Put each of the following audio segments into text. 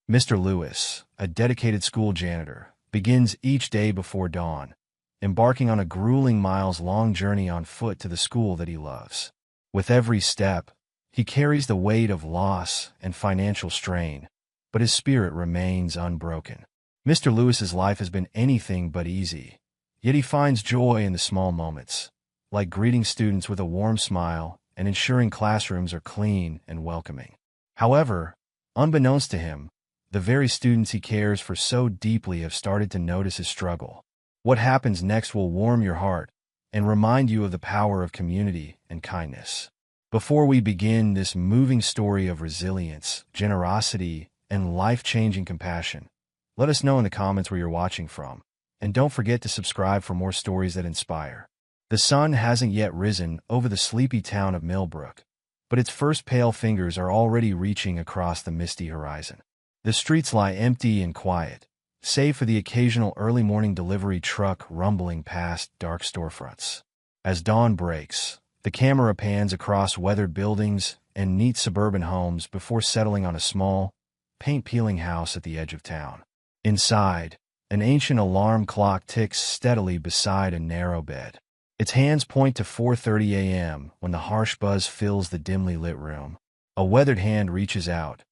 Mr. Lewis, a dedicated school janitor, begins each day before dawn, embarking on a grueling miles-long journey on foot to the school that he loves. With every step, he carries the weight of loss and financial strain, but his spirit remains unbroken. Mr. Lewis's life has been anything but easy, yet he finds joy in the small moments, like greeting students with a warm smile and ensuring classrooms are clean and welcoming. However, unbeknownst to him, the very students he cares for so deeply have started to notice his struggle. What happens next will warm your heart and remind you of the power of community and kindness. Before we begin this moving story of resilience, generosity, and life-changing compassion, let us know in the comments where you're watching from. And don't forget to subscribe for more stories that inspire. The sun hasn't yet risen over the sleepy town of Millbrook, but its first pale fingers are already reaching across the misty horizon. The streets lie empty and quiet, save for the occasional early morning delivery truck rumbling past dark storefronts. As dawn breaks, the camera pans across weathered buildings and neat suburban homes before settling on a small, paint-peeling house at the edge of town. Inside, an ancient alarm clock ticks steadily beside a narrow bed. Its hands point to 4:30 a.m. when the harsh buzz fills the dimly lit room. A weathered hand reaches out,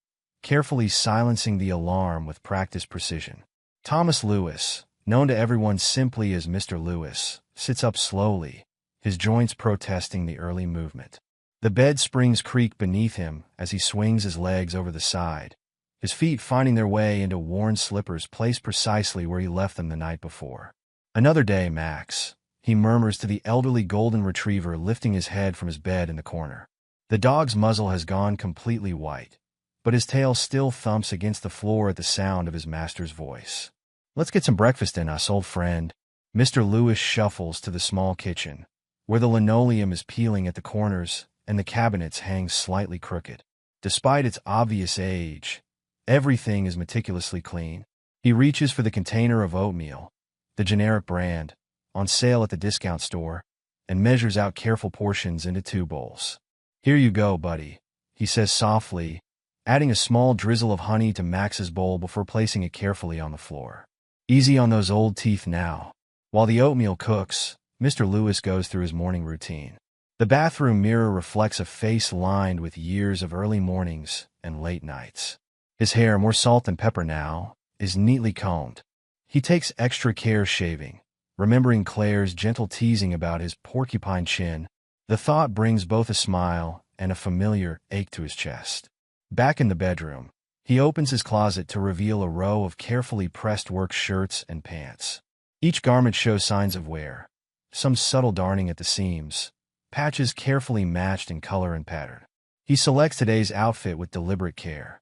carefully silencing the alarm with practiced precision. Thomas Lewis, known to everyone simply as Mr. Lewis, sits up slowly, his joints protesting the early movement. The bed springs creak beneath him as he swings his legs over the side, his feet finding their way into worn slippers placed precisely where he left them the night before. "Another day, Max," he murmurs to the elderly golden retriever lifting his head from his bed in the corner. The dog's muzzle has gone completely white, but his tail still thumps against the floor at the sound of his master's voice. "Let's get some breakfast in us, old friend." Mr. Lewis shuffles to the small kitchen, where the linoleum is peeling at the corners and the cabinets hang slightly crooked. Despite its obvious age, everything is meticulously clean. He reaches for the container of oatmeal, the generic brand, on sale at the discount store, and measures out careful portions into 2 bowls. "Here you go, buddy," he says softly, adding a small drizzle of honey to Max's bowl before placing it carefully on the floor. "Easy on those old teeth now." While the oatmeal cooks, Mr. Lewis goes through his morning routine. The bathroom mirror reflects a face lined with years of early mornings and late nights. His hair, more salt than pepper now, is neatly combed. He takes extra care shaving, remembering Claire's gentle teasing about his porcupine chin. The thought brings both a smile and a familiar ache to his chest. Back in the bedroom, he opens his closet to reveal a row of carefully pressed work shirts and pants. Each garment shows signs of wear, some subtle darning at the seams, patches carefully matched in color and pattern. He selects today's outfit with deliberate care.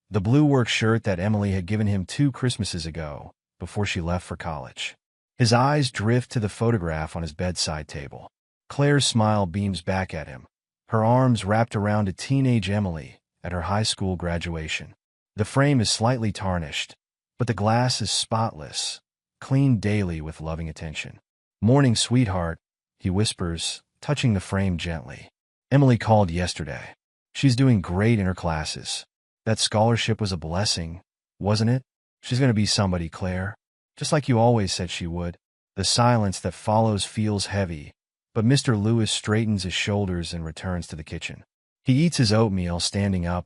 The blue work shirt that Emily had given him 2 Christmases ago, before she left for college. His eyes drift to the photograph on his bedside table. Claire's smile beams back at him, her arms wrapped around a teenage Emily at her high school graduation. The frame is slightly tarnished, but the glass is spotless, cleaned daily with loving attention. "Morning, sweetheart," he whispers, touching the frame gently. "Emily called yesterday. She's doing great in her classes. That scholarship was a blessing, wasn't it? She's going to be somebody, Claire. Just like you always said she would." The silence that follows feels heavy, but Mr. Lewis straightens his shoulders and returns to the kitchen. He eats his oatmeal standing up,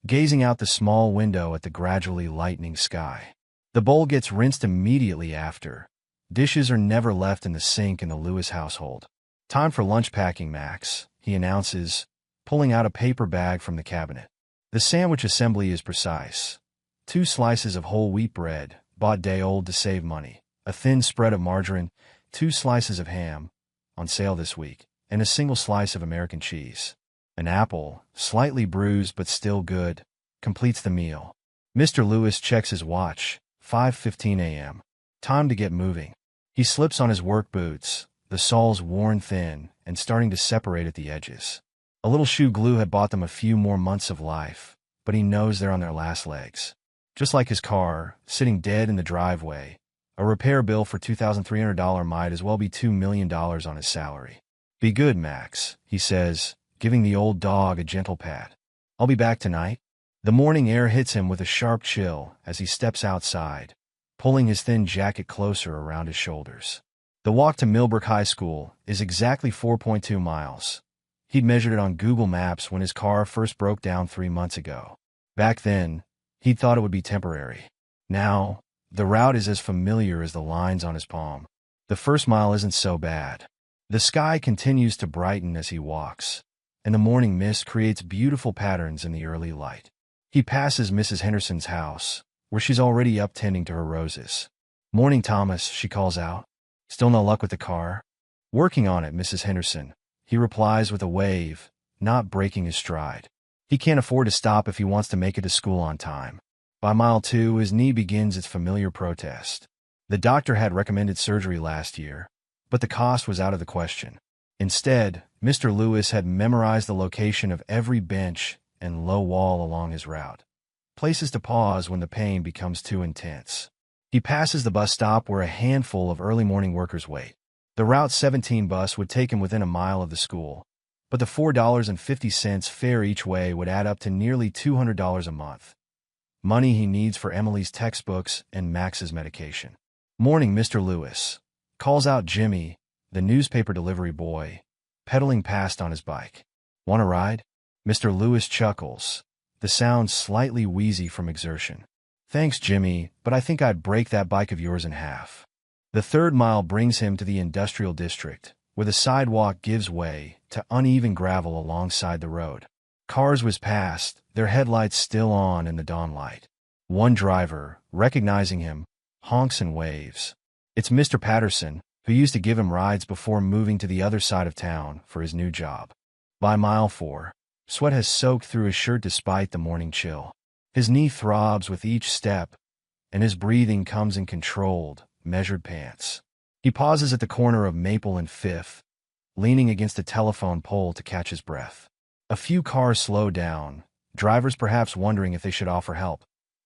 gazing out the small window at the gradually lightening sky. The bowl gets rinsed immediately after. Dishes are never left in the sink in the Lewis household. "Time for lunch packing, Max," he announces, pulling out a paper bag from the cabinet. The sandwich assembly is precise. 2 slices of whole wheat bread, bought day old to save money, a thin spread of margarine, 2 slices of ham, on sale this week, and a single slice of American cheese. An apple, slightly bruised but still good, completes the meal. Mr. Lewis checks his watch, 5:15 a.m. Time to get moving. He slips on his work boots, the soles worn thin and starting to separate at the edges. A little shoe glue had bought them a few more months of life, but he knows they're on their last legs. Just like his car, sitting dead in the driveway, a repair bill for $2,300 might as well be $2 million on his salary. "Be good, Max," he says, giving the old dog a gentle pat. "I'll be back tonight." The morning air hits him with a sharp chill as he steps outside, pulling his thin jacket closer around his shoulders. The walk to Millbrook High School is exactly 4.2 miles. He'd measured it on Google Maps when his car first broke down 3 months ago. Back then, he'd thought it would be temporary. Now, the route is as familiar as the lines on his palm. The first mile isn't so bad. The sky continues to brighten as he walks, and the morning mist creates beautiful patterns in the early light. He passes Mrs. Henderson's house, where she's already up tending to her roses. "Morning, Thomas," she calls out. "Still no luck with the car?" "Working on it, Mrs. Henderson," he replies with a wave, not breaking his stride. He can't afford to stop if he wants to make it to school on time. By mile 2, his knee begins its familiar protest. The doctor had recommended surgery last year, but the cost was out of the question. Instead, Mr. Lewis had memorized the location of every bench and low wall along his route, places to pause when the pain becomes too intense. He passes the bus stop where a handful of early morning workers wait. The Route 17 bus would take him within a mile of the school, but the $4.50 fare each way would add up to nearly $200 a month. Money he needs for Emily's textbooks and Max's medication. "Morning, Mr. Lewis," calls out Jimmy, the newspaper delivery boy, pedaling past on his bike. "Want a ride?" Mr. Lewis chuckles, the sound slightly wheezy from exertion. "Thanks, Jimmy, but I think I'd break that bike of yours in half." The third mile brings him to the industrial district, where the sidewalk gives way to uneven gravel alongside the road. Cars whiz past, their headlights still on in the dawn light. One driver, recognizing him, honks and waves. It's Mr. Patterson, who used to give him rides before moving to the other side of town for his new job. By mile 4, sweat has soaked through his shirt despite the morning chill. His knee throbs with each step, and his breathing comes in controlled, measured pants. He pauses at the corner of Maple and 5th, leaning against a telephone pole to catch his breath. A few cars slow down, drivers perhaps wondering if they should offer help,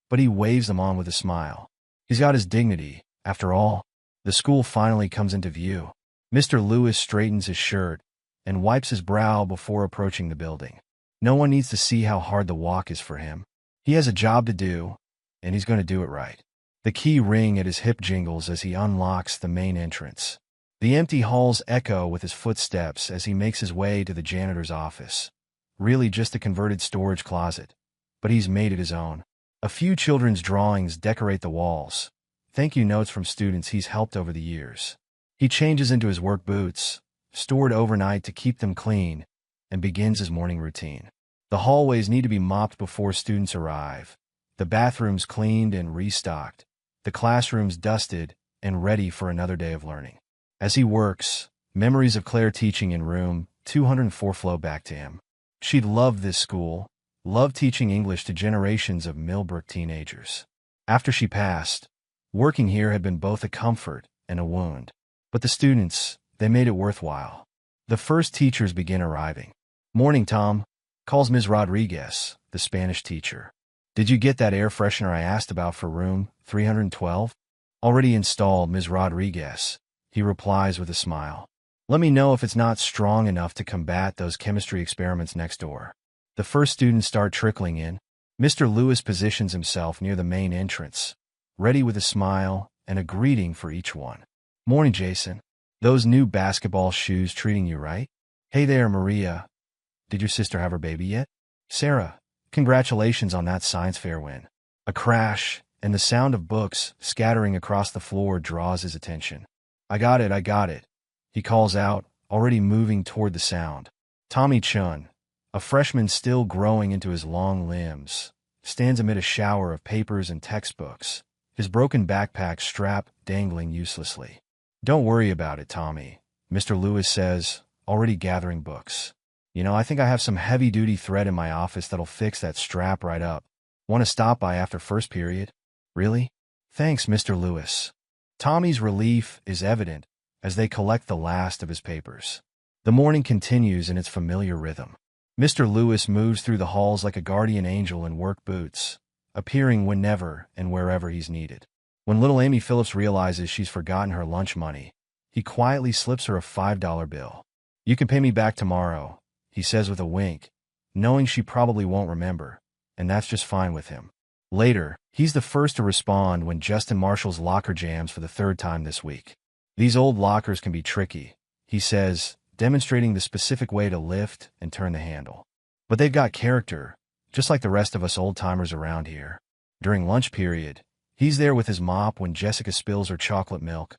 but he waves them on with a smile. He's got his dignity, after all. The school finally comes into view. Mr. Lewis straightens his shirt and wipes his brow before approaching the building. No one needs to see how hard the walk is for him. He has a job to do, and he's going to do it right. The key ring at his hip jingles as he unlocks the main entrance. The empty halls echo with his footsteps as he makes his way to the janitor's office. Really just a converted storage closet, but he's made it his own. A few children's drawings decorate the walls, thank you notes from students he's helped over the years. He changes into his work boots, stored overnight to keep them clean, and begins his morning routine. The hallways need to be mopped before students arrive, the bathrooms cleaned and restocked, the classrooms dusted and ready for another day of learning. As he works, memories of Claire teaching in room 204 flow back to him. She'd loved this school, loved teaching English to generations of Millbrook teenagers. After she passed, working here had been both a comfort and a wound. But the students, they made it worthwhile. The first teachers begin arriving. "Morning, Tom," calls Ms. Rodriguez, the Spanish teacher. "Did you get that air freshener I asked about for room 312? "Already installed, Ms. Rodriguez," he replies with a smile. "Let me know if it's not strong enough to combat those chemistry experiments next door." The first students start trickling in. Mr. Lewis positions himself near the main entrance, ready with a smile and a greeting for each one. "Morning, Jason. Those new basketball shoes treating you right?" "Hey there, Maria. Did your sister have her baby yet?" "Sarah, congratulations on that science fair win." A crash, and the sound of books scattering across the floor draws his attention. I got it," he calls out, already moving toward the sound. Tommy Chun, a freshman still growing into his long limbs, stands amid a shower of papers and textbooks, his broken backpack strap dangling uselessly. "Don't worry about it, Tommy," Mr. Lewis says, already gathering books. I think I have some heavy-duty thread in my office that'll fix that strap right up. Want to stop by after first period?" "Really? Thanks, Mr. Lewis." Tommy's relief is evident as they collect the last of his papers. The morning continues in its familiar rhythm. Mr. Lewis moves through the halls like a guardian angel in work boots, appearing whenever and wherever he's needed. When little Amy Phillips realizes she's forgotten her lunch money, he quietly slips her a $5 bill. "You can pay me back tomorrow," he says with a wink, knowing she probably won't remember. and that's just fine with him. Later, he's the first to respond when Justin Marshall's locker jams for the third time this week. These old lockers can be tricky, he says, demonstrating the specific way to lift and turn the handle. But they've got character, just like the rest of us old-timers around here. During lunch period, he's there with his mop when Jessica spills her chocolate milk,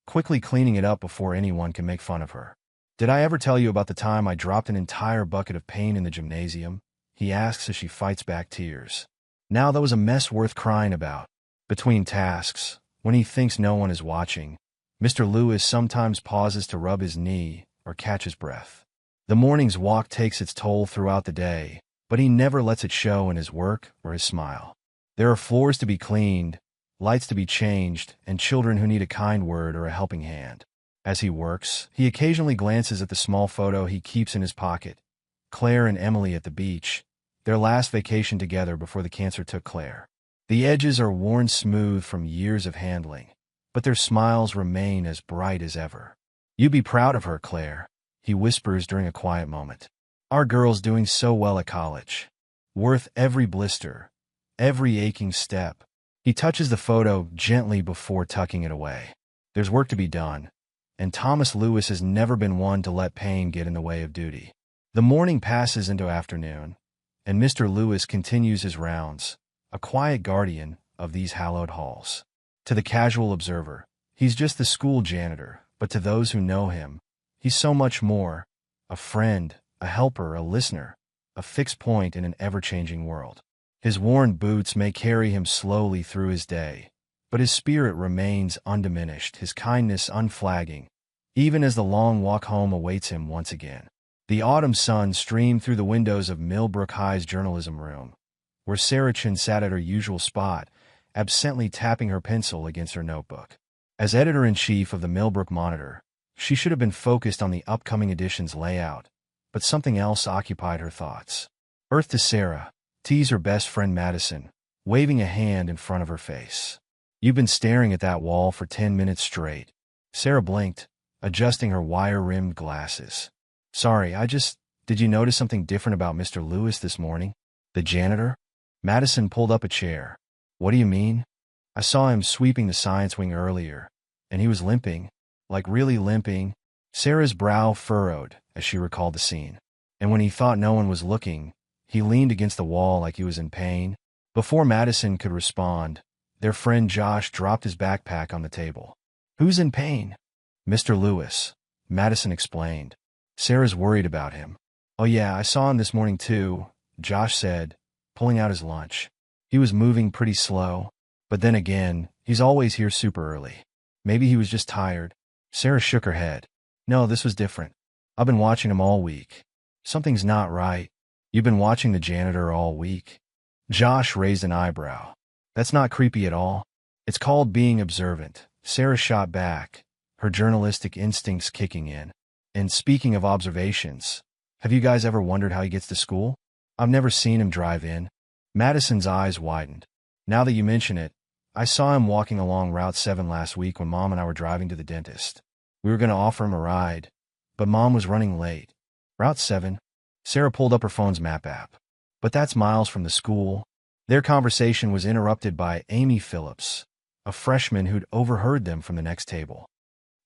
quickly cleaning it up before anyone can make fun of her. "Did I ever tell you about the time I dropped an entire bucket of paint in the gymnasium?" he asks as she fights back tears. Now that was a mess worth crying about. Between tasks, when he thinks no one is watching, Mr. Lewis sometimes pauses to rub his knee or catch his breath. The morning's walk takes its toll throughout the day, but he never lets it show in his work or his smile. There are floors to be cleaned, lights to be changed, and children who need a kind word or a helping hand. As he works, he occasionally glances at the small photo he keeps in his pocket. Claire and Emily at the beach, their last vacation together before the cancer took Claire. The edges are worn smooth from years of handling, but their smiles remain as bright as ever. "You be proud of her, Claire," he whispers during a quiet moment. "Our girl's doing so well at college. Worth every blister, every aching step." He touches the photo gently before tucking it away. There's work to be done, and Thomas Lewis has never been one to let pain get in the way of duty. The morning passes into afternoon, and Mr. Lewis continues his rounds, a quiet guardian of these hallowed halls. To the casual observer, he's just the school janitor, but to those who know him, he's so much more: a friend, a helper, a listener, a fixed point in an ever-changing world. His worn boots may carry him slowly through his day, but his spirit remains undiminished, his kindness unflagging, even as the long walk home awaits him once again. The autumn sun streamed through the windows of Millbrook High's journalism room, where Sarah Chin sat at her usual spot, absently tapping her pencil against her notebook. As editor-in-chief of the Millbrook Monitor, she should have been focused on the upcoming edition's layout, but something else occupied her thoughts. "Earth to Sarah," teased her best friend Madison, waving a hand in front of her face. "You've been staring at that wall for 10 minutes straight." Sarah blinked, adjusting her wire-rimmed glasses. "Sorry, did you notice something different about Mr. Lewis this morning?" "The janitor?" Madison pulled up a chair. "What do you mean?" "I saw him sweeping the science wing earlier, and he was limping, like really limping." Sarah's brow furrowed as she recalled the scene. "And when he thought no one was looking, he leaned against the wall like he was in pain." Before Madison could respond, their friend Josh dropped his backpack on the table. "Who's in pain?" "Mr. Lewis," Madison explained. "Sarah's worried about him." "Oh yeah, I saw him this morning too," Josh said, pulling out his lunch. "He was moving pretty slow, but then again, he's always here super early. Maybe he was just tired." Sarah shook her head. "No, this was different. I've been watching him all week. Something's not right." "You've been watching the janitor all week?" Josh raised an eyebrow. "That's not creepy at all. It's called being observant," Sarah shot back, her journalistic instincts kicking in. "And speaking of observations, have you guys ever wondered how he gets to school? I've never seen him drive in." Madison's eyes widened. "Now that you mention it, I saw him walking along Route 7 last week when Mom and I were driving to the dentist. We were going to offer him a ride, but Mom was running late." "Route 7? Sarah pulled up her phone's map app. "But that's miles from the school." Their conversation was interrupted by Amy Phillips, a freshman who'd overheard them from the next table.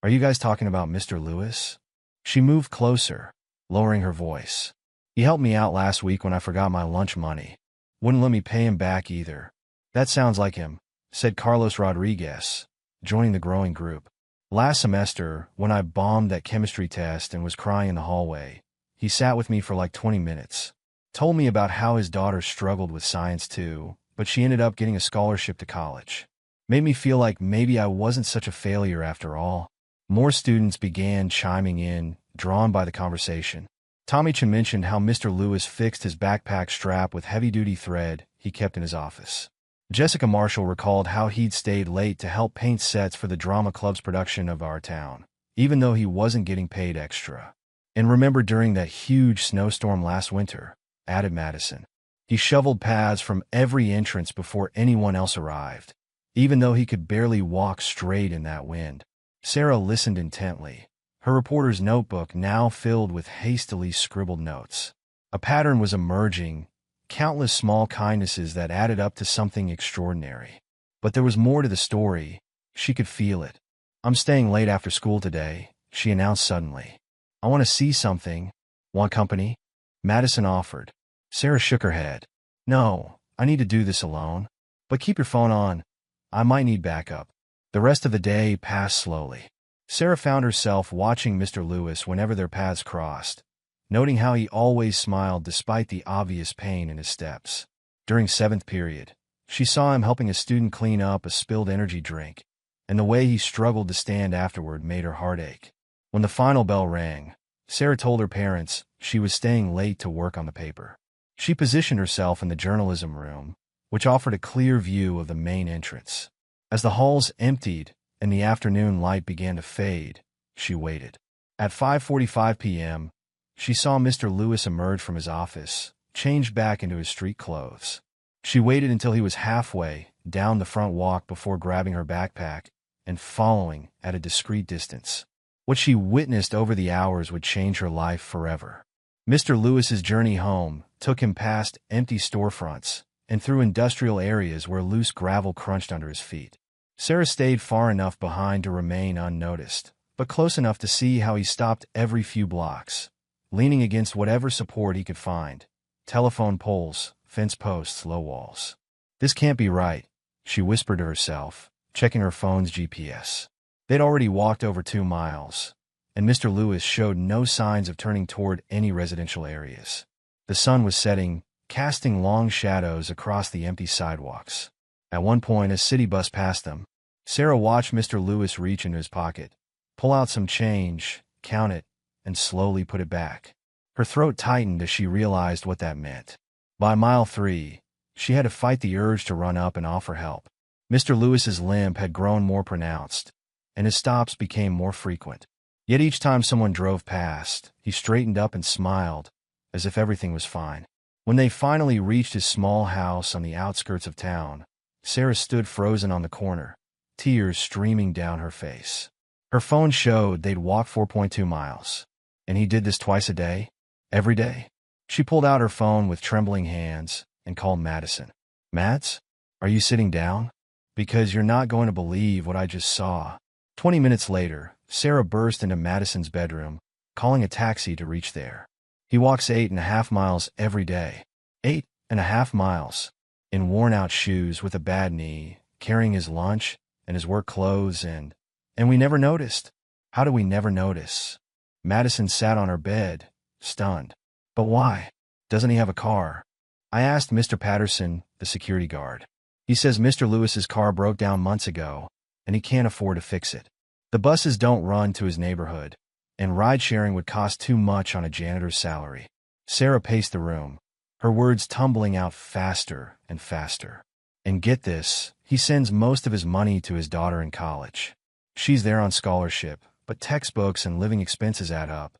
"Are you guys talking about Mr. Lewis?" She moved closer, lowering her voice. "He helped me out last week when I forgot my lunch money. Wouldn't let me pay him back either." "That sounds like him," said Carlos Rodriguez, joining the growing group. "Last semester, when I bombed that chemistry test and was crying in the hallway, he sat with me for like 20 minutes. Told me about how his daughter struggled with science too, but she ended up getting a scholarship to college. Made me feel like maybe I wasn't such a failure after all." More students began chiming in, drawn by the conversation. Tommy Chin mentioned how Mr. Lewis fixed his backpack strap with heavy-duty thread he kept in his office. Jessica Marshall recalled how he'd stayed late to help paint sets for the drama club's production of Our Town, even though he wasn't getting paid extra. "And remember during that huge snowstorm last winter," added Madison. "He shoveled paths from every entrance before anyone else arrived, even though he could barely walk straight in that wind." Sarah listened intently, her reporter's notebook now filled with hastily scribbled notes. A pattern was emerging, countless small kindnesses that added up to something extraordinary. But there was more to the story. She could feel it. "I'm staying late after school today," she announced suddenly. "I want to see something." "Want company?" Madison offered. Sarah shook her head. "No, I need to do this alone. But keep your phone on. I might need backup." The rest of the day passed slowly. Sarah found herself watching Mr. Lewis whenever their paths crossed, noting how he always smiled despite the obvious pain in his steps. During seventh period, she saw him helping a student clean up a spilled energy drink, and the way he struggled to stand afterward made her heart ache. When the final bell rang, Sarah told her parents she was staying late to work on the paper. She positioned herself in the journalism room, which offered a clear view of the main entrance. As the halls emptied and the afternoon light began to fade, she waited. At 5:45 p.m., she saw Mr. Lewis emerge from his office, changed back into his street clothes. She waited until he was halfway down the front walk before grabbing her backpack and following at a discreet distance. What she witnessed over the hours would change her life forever. Mr. Lewis's journey home took him past empty storefronts and through industrial areas where loose gravel crunched under his feet. Sarah stayed far enough behind to remain unnoticed, but close enough to see how he stopped every few blocks, leaning against whatever support he could find: telephone poles, fence posts, low walls. "This can't be right," she whispered to herself, checking her phone's GPS. They'd already walked over 2 miles, and Mr. Lewis showed no signs of turning toward any residential areas. The sun was setting, casting long shadows across the empty sidewalks. At one point, a city bus passed them. Sarah watched Mr. Lewis reach into his pocket, pull out some change, count it, and slowly put it back. Her throat tightened as she realized what that meant. By mile 3, she had to fight the urge to run up and offer help. Mr. Lewis's limp had grown more pronounced, and his stops became more frequent. Yet each time someone drove past, he straightened up and smiled, as if everything was fine. When they finally reached his small house on the outskirts of town, Sarah stood frozen on the corner, tears streaming down her face. Her phone showed they'd walked 4.2 miles. And he did this twice a day? Every day? She pulled out her phone with trembling hands and called Madison. "Mads, are you sitting down? Because you're not going to believe what I just saw." 20 minutes later, Sarah burst into Madison's bedroom, calling a taxi to reach there. "He walks 8.5 miles every day." 8.5 miles. In worn-out shoes with a bad knee, carrying his lunch and his work clothes, and we never noticed. How do we never notice? Madison sat on her bed, stunned. "But why? Doesn't he have a car?" I asked Mr. Patterson, the security guard. "He says Mr. Lewis's car broke down months ago, and he can't afford to fix it. The buses don't run to his neighborhood, and ride-sharing would cost too much on a janitor's salary." Sarah paced the room, her words tumbling out faster and faster. "And get this, he sends most of his money to his daughter in college. She's there on scholarship, but textbooks and living expenses add up,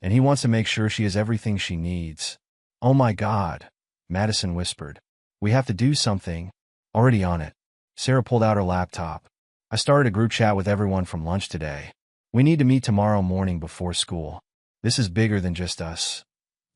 and he wants to make sure she has everything she needs." "Oh my God," Madison whispered. "We have to do something." "Already on it." Sarah pulled out her laptop. "I started a group chat with everyone from lunch today. We need to meet tomorrow morning before school. This is bigger than just us.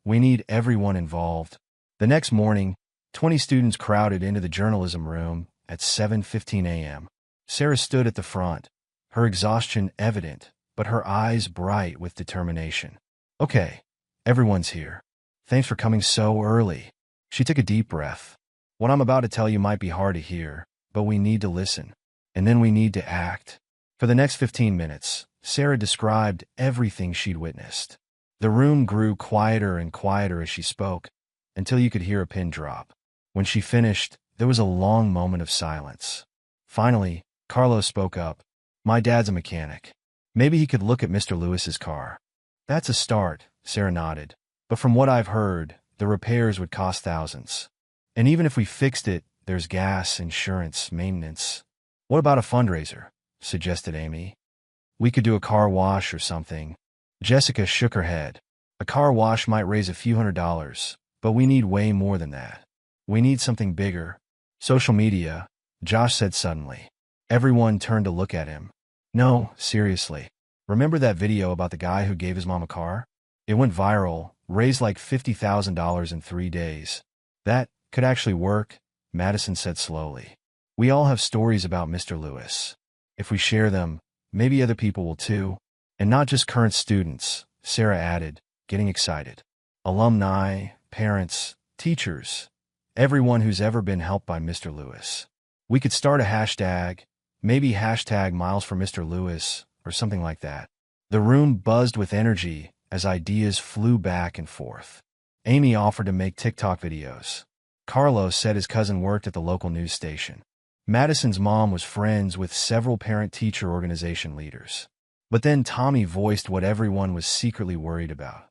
We need everyone involved." The next morning, 20 students crowded into the journalism room at 7:15 a.m. Sarah stood at the front, her exhaustion evident, but her eyes bright with determination. "Okay, everyone's here. Thanks for coming so early." She took a deep breath. "What I'm about to tell you might be hard to hear, but we need to listen. And then we need to act." For the next 15 minutes, Sarah described everything she'd witnessed. The room grew quieter and quieter as she spoke, until you could hear a pin drop. When she finished, there was a long moment of silence. Finally, Carlos spoke up. "My dad's a mechanic. Maybe he could look at Mr. Lewis's car." "That's a start," Sarah nodded. "But from what I've heard, the repairs would cost thousands. And even if we fixed it, there's gas, insurance, maintenance." "What about a fundraiser?" suggested Amy. "We could do a car wash or something." Jessica shook her head. "A car wash might raise a few $100s, but we need way more than that. We need something bigger." "Social media," Josh said suddenly. Everyone turned to look at him. "No, seriously. Remember that video about the guy who gave his mom a car? It went viral, raised like $50,000 in 3 days. That could actually work, Madison said slowly. We all have stories about Mr. Lewis. If we share them, maybe other people will too. And not just current students, Sarah added, getting excited. Alumni, parents, teachers, everyone who's ever been helped by Mr. Lewis. We could start a hashtag, maybe hashtag Miles for Mr. Lewis, or something like that. The room buzzed with energy as ideas flew back and forth. Amy offered to make TikTok videos. Carlos said his cousin worked at the local news station. Madison's mom was friends with several parent-teacher organization leaders. But then Tommy voiced what everyone was secretly worried about.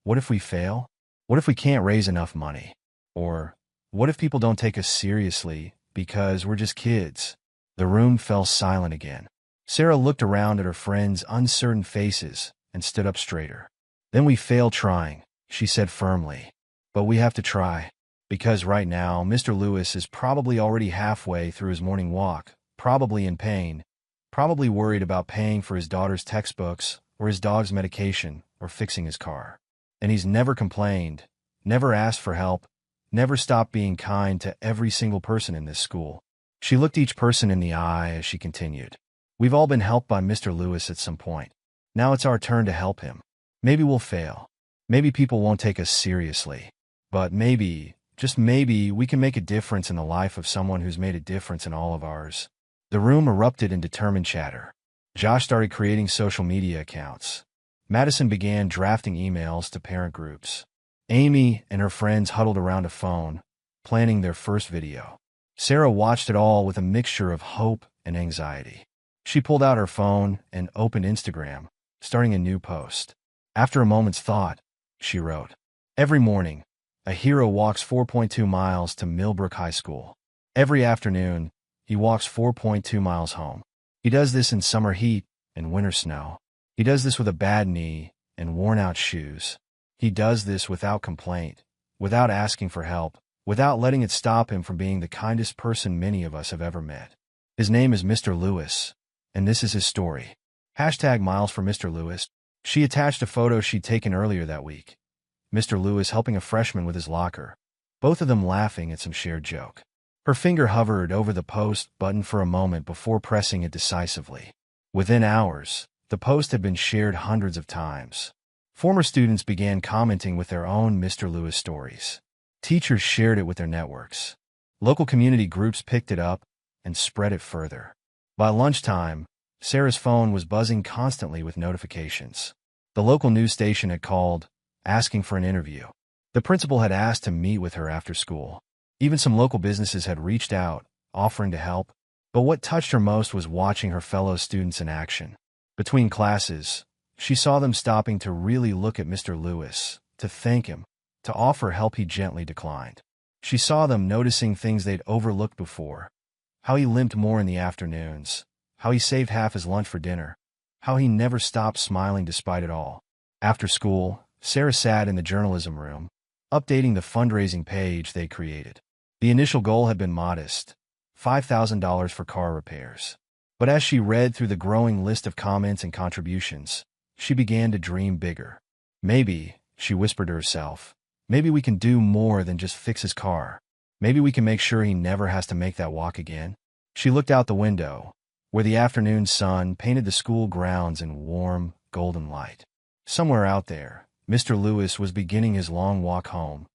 What if we fail? What if we can't raise enough money? Or what if people don't take us seriously because we're just kids? The room fell silent again. Sarah looked around at her friends' uncertain faces and stood up straighter. Then we fail trying, she said firmly. But we have to try. Because right now, Mr. Lewis is probably already halfway through his morning walk, probably in pain, probably worried about paying for his daughter's textbooks or his dog's medication or fixing his car. And he's never complained, never asked for help, never stopped being kind to every single person in this school. She looked each person in the eye as she continued. We've all been helped by Mr. Lewis at some point. Now it's our turn to help him. Maybe we'll fail. Maybe people won't take us seriously. But maybe, just maybe, we can make a difference in the life of someone who's made a difference in all of ours. The room erupted in determined chatter. Josh started creating social media accounts. Madison began drafting emails to parent groups. Amy and her friends huddled around a phone, planning their first video. Sarah watched it all with a mixture of hope and anxiety. She pulled out her phone and opened Instagram, starting a new post. After a moment's thought, she wrote, "Every morning, a hero walks 4.2 miles to Millbrook High School. Every afternoon, he walks 4.2 miles home. He does this in summer heat and winter snow. He does this with a bad knee and worn-out shoes. He does this without complaint, without asking for help, without letting it stop him from being the kindest person many of us have ever met. His name is Mr. Lewis, and this is his story. Hashtag Miles for Mr. Lewis." She attached a photo she'd taken earlier that week. Mr. Lewis helping a freshman with his locker, both of them laughing at some shared joke. Her finger hovered over the post button for a moment before pressing it decisively. Within hours, the post had been shared hundreds of times. Former students began commenting with their own Mr. Lewis stories. Teachers shared it with their networks. Local community groups picked it up and spread it further. By lunchtime, Sarah's phone was buzzing constantly with notifications. The local news station had called, asking for an interview. The principal had asked to meet with her after school. Even some local businesses had reached out, offering to help. But what touched her most was watching her fellow students in action. Between classes, she saw them stopping to really look at Mr. Lewis, to thank him, to offer help he gently declined. She saw them noticing things they'd overlooked before. How he limped more in the afternoons, how he saved half his lunch for dinner, how he never stopped smiling despite it all. After school, Sarah sat in the journalism room, updating the fundraising page they created. The initial goal had been modest, $5,000 for car repairs. But as she read through the growing list of comments and contributions, she began to dream bigger. Maybe, she whispered to herself, maybe we can do more than just fix his car. Maybe we can make sure he never has to make that walk again. She looked out the window, where the afternoon sun painted the school grounds in warm, golden light. Somewhere out there, Mr. Lewis was beginning his long walk home,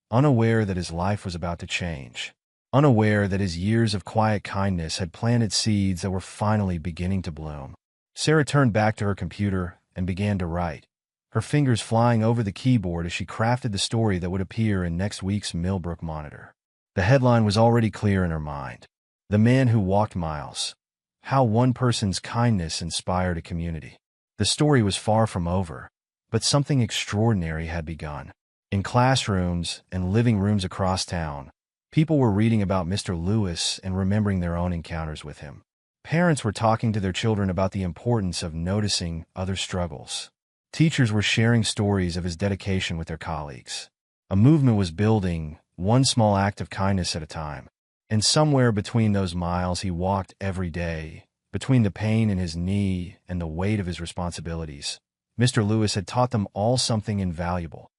unaware that his life was about to change, unaware that his years of quiet kindness had planted seeds that were finally beginning to bloom. Sarah turned back to her computer and began to write, her fingers flying over the keyboard as she crafted the story that would appear in next week's Millbrook Monitor. The headline was already clear in her mind. The Man Who Walked Miles. How one person's kindness inspired a community. The story was far from over, but something extraordinary had begun. In classrooms and living rooms across town, people were reading about Mr. Lewis and remembering their own encounters with him. Parents were talking to their children about the importance of noticing other struggles. Teachers were sharing stories of his dedication with their colleagues. A movement was building, one small act of kindness at a time. And somewhere between those miles he walked every day, between the pain in his knee and the weight of his responsibilities, Mr. Lewis had taught them all something invaluable,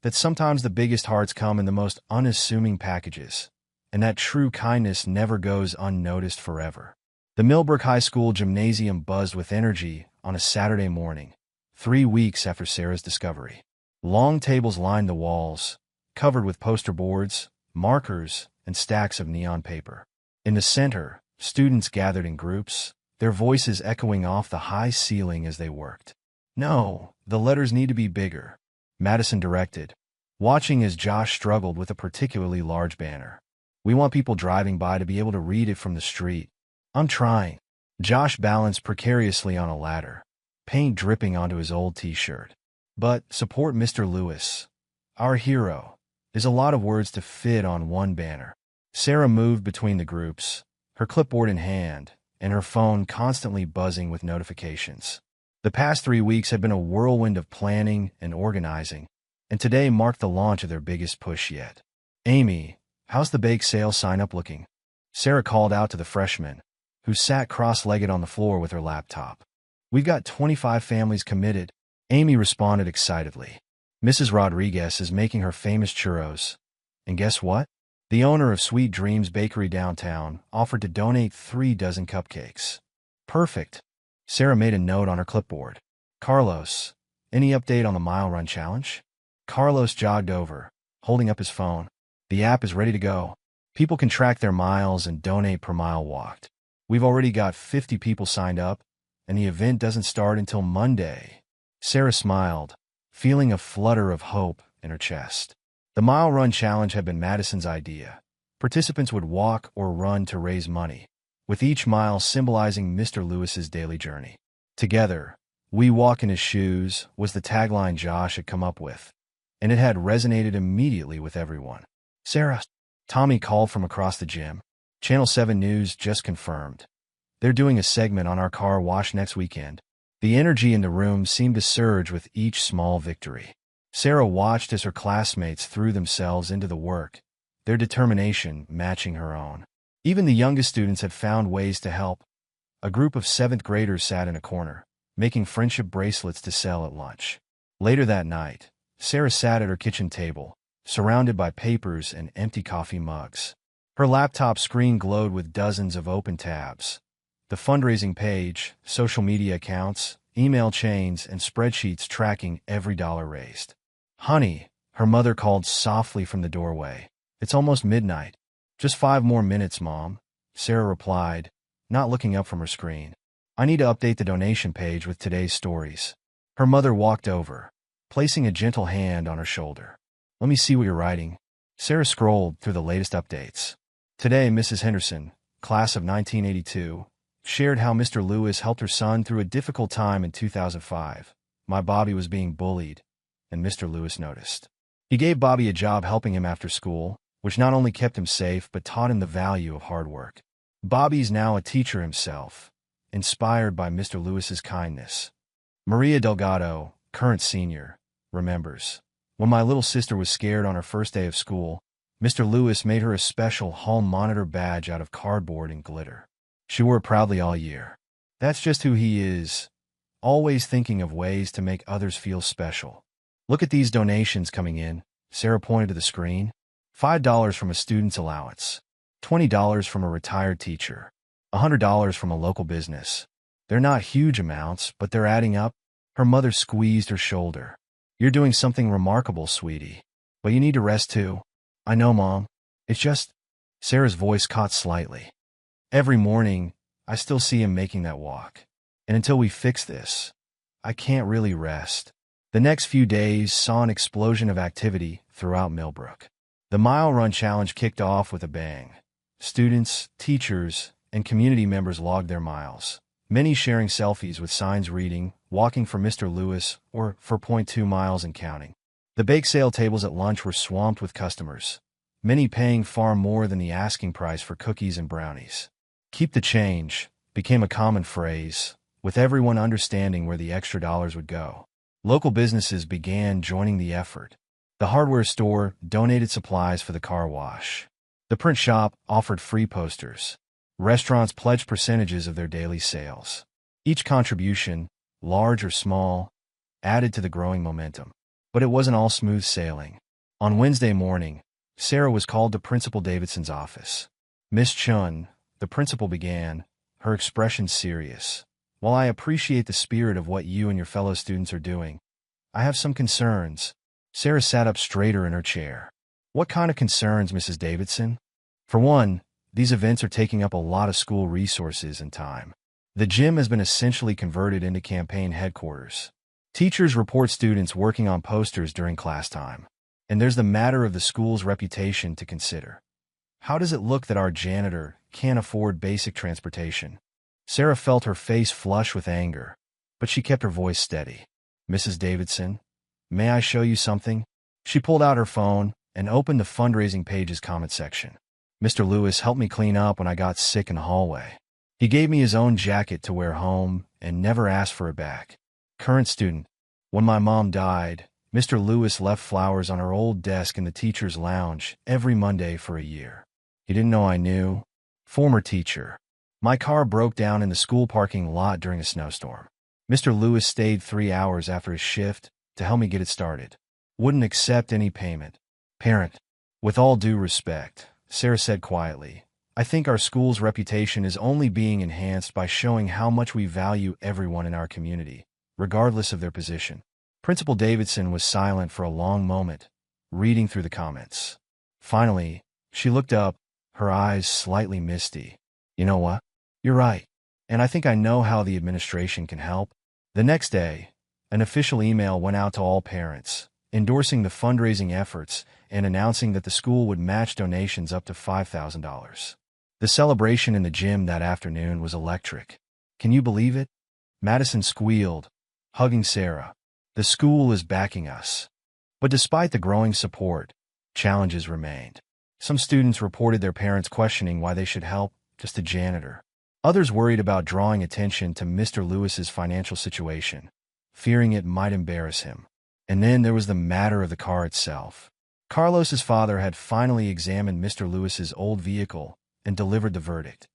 that sometimes the biggest hearts come in the most unassuming packages, and that true kindness never goes unnoticed forever. The Millbrook High School gymnasium buzzed with energy on a Saturday morning, 3 weeks after Sarah's discovery. Long tables lined the walls, covered with poster boards, markers, and stacks of neon paper. In the center, students gathered in groups, their voices echoing off the high ceiling as they worked. "No, the letters need to be bigger," Madison directed, watching as Josh struggled with a particularly large banner. "We want people driving by to be able to read it from the street." "I'm trying." Josh balanced precariously on a ladder, paint dripping onto his old t-shirt. "But support Mr. Lewis, our hero," is a lot of words to fit on one banner. Sarah moved between the groups, her clipboard in hand, and her phone constantly buzzing with notifications. The past 3 weeks had been a whirlwind of planning and organizing, and today marked the launch of their biggest push yet. "Amy, how's the bake sale sign-up looking?" Sarah called out to the freshman, who sat cross-legged on the floor with her laptop. "We've got 25 families committed," Amy responded excitedly. "Mrs. Rodriguez is making her famous churros. And guess what? The owner of Sweet Dreams Bakery downtown offered to donate 3 dozen cupcakes." "Perfect." Sarah made a note on her clipboard. "Carlos, any update on the mile run challenge?" Carlos jogged over, holding up his phone. "The app is ready to go. People can track their miles and donate per mile walked. We've already got 50 people signed up, and the event doesn't start until Monday." Sarah smiled, feeling a flutter of hope in her chest. The Mile Run Challenge had been Madison's idea. Participants would walk or run to raise money, with each mile symbolizing Mr. Lewis's daily journey. "Together, we walk in his shoes" was the tagline Josh had come up with, and it had resonated immediately with everyone. "Sarah," Tommy called from across the gym. "Channel 7 News just confirmed. They're doing a segment on our car wash next weekend." The energy in the room seemed to surge with each small victory. Sarah watched as her classmates threw themselves into the work, their determination matching her own. Even the youngest students had found ways to help. A group of 7th graders sat in a corner, making friendship bracelets to sell at lunch. Later that night, Sarah sat at her kitchen table, surrounded by papers and empty coffee mugs. Her laptop screen glowed with dozens of open tabs. The fundraising page, social media accounts, email chains, and spreadsheets tracking every dollar raised. "Honey," her mother called softly from the doorway. "It's almost midnight." "Just 5 more minutes, Mom," Sarah replied, not looking up from her screen. "I need to update the donation page with today's stories." Her mother walked over, placing a gentle hand on her shoulder. "Let me see what you're writing." Sarah scrolled through the latest updates. Today, Mrs. Henderson, class of 1982, shared how Mr. Lewis helped her son through a difficult time in 2005. "My Bobby was being bullied, and Mr. Lewis noticed. He gave Bobby a job helping him after school, which not only kept him safe but taught him the value of hard work. Bobby's now a teacher himself, inspired by Mr. Lewis's kindness." Maria Delgado, current senior, remembers, "When my little sister was scared on her first day of school, Mr. Lewis made her a special hall monitor badge out of cardboard and glitter. She wore it proudly all year. That's just who he is, always thinking of ways to make others feel special." "Look at these donations coming in," Sarah pointed to the screen. $5 from a student's allowance, $20 from a retired teacher, $100 from a local business. They're not huge amounts, but they're adding up. Her mother squeezed her shoulder. "You're doing something remarkable, sweetie. But you need to rest too." "I know, Mom. It's just—" Sarah's voice caught slightly. "Every morning, I still see him making that walk. And until we fix this, I can't really rest." The next few days saw an explosion of activity throughout Millbrook. The Mile Run Challenge kicked off with a bang. Students, teachers, and community members logged their miles, many sharing selfies with signs reading, "Walking for Mr. Lewis," or "For .2 miles and counting." The bake sale tables at lunch were swamped with customers, many paying far more than the asking price for cookies and brownies. "Keep the change" became a common phrase, with everyone understanding where the extra dollars would go. Local businesses began joining the effort. The hardware store donated supplies for the car wash. The print shop offered free posters. Restaurants pledged percentages of their daily sales. Each contribution, large or small, added to the growing momentum. But it wasn't all smooth sailing. On Wednesday morning, Sarah was called to Principal Davidson's office. "Miss Chun," the principal began, her expression serious. "While I appreciate the spirit of what you and your fellow students are doing, I have some concerns." Sarah sat up straighter in her chair. "What kind of concerns, Mrs. Davidson?" "For one, these events are taking up a lot of school resources and time. The gym has been essentially converted into campaign headquarters. Teachers report students working on posters during class time. And there's the matter of the school's reputation to consider. How does it look that our janitor can't afford basic transportation?" Sarah felt her face flush with anger, but she kept her voice steady. "Mrs. Davidson, may I show you something?" She pulled out her phone and opened the fundraising page's comment section. "Mr. Lewis helped me clean up when I got sick in the hallway. He gave me his own jacket to wear home and never asked for it back. Current student, when my mom died, Mr. Lewis left flowers on her old desk in the teacher's lounge every Monday for a year. He didn't know I knew." Former teacher. "My car broke down in the school parking lot during a snowstorm. Mr. Lewis stayed 3 hours after his shift to help me get it started. Wouldn't accept any payment." Parent. "With all due respect," Sarah said quietly, "I think our school's reputation is only being enhanced by showing how much we value everyone in our community, regardless of their position." Principal Davidson was silent for a long moment, reading through the comments. Finally, she looked up, her eyes slightly misty. "You know what? You're right. And I think I know how the administration can help." The next day, an official email went out to all parents, endorsing the fundraising efforts and announcing that the school would match donations up to $5,000. The celebration in the gym that afternoon was electric. "Can you believe it?" Madison squealed, hugging Sarah. "The school is backing us." But despite the growing support, challenges remained. Some students reported their parents questioning why they should help just a janitor. Others worried about drawing attention to Mr. Lewis's financial situation, fearing it might embarrass him. And then there was the matter of the car itself. Carlos's father had finally examined Mr. Lewis's old vehicle and delivered the verdict.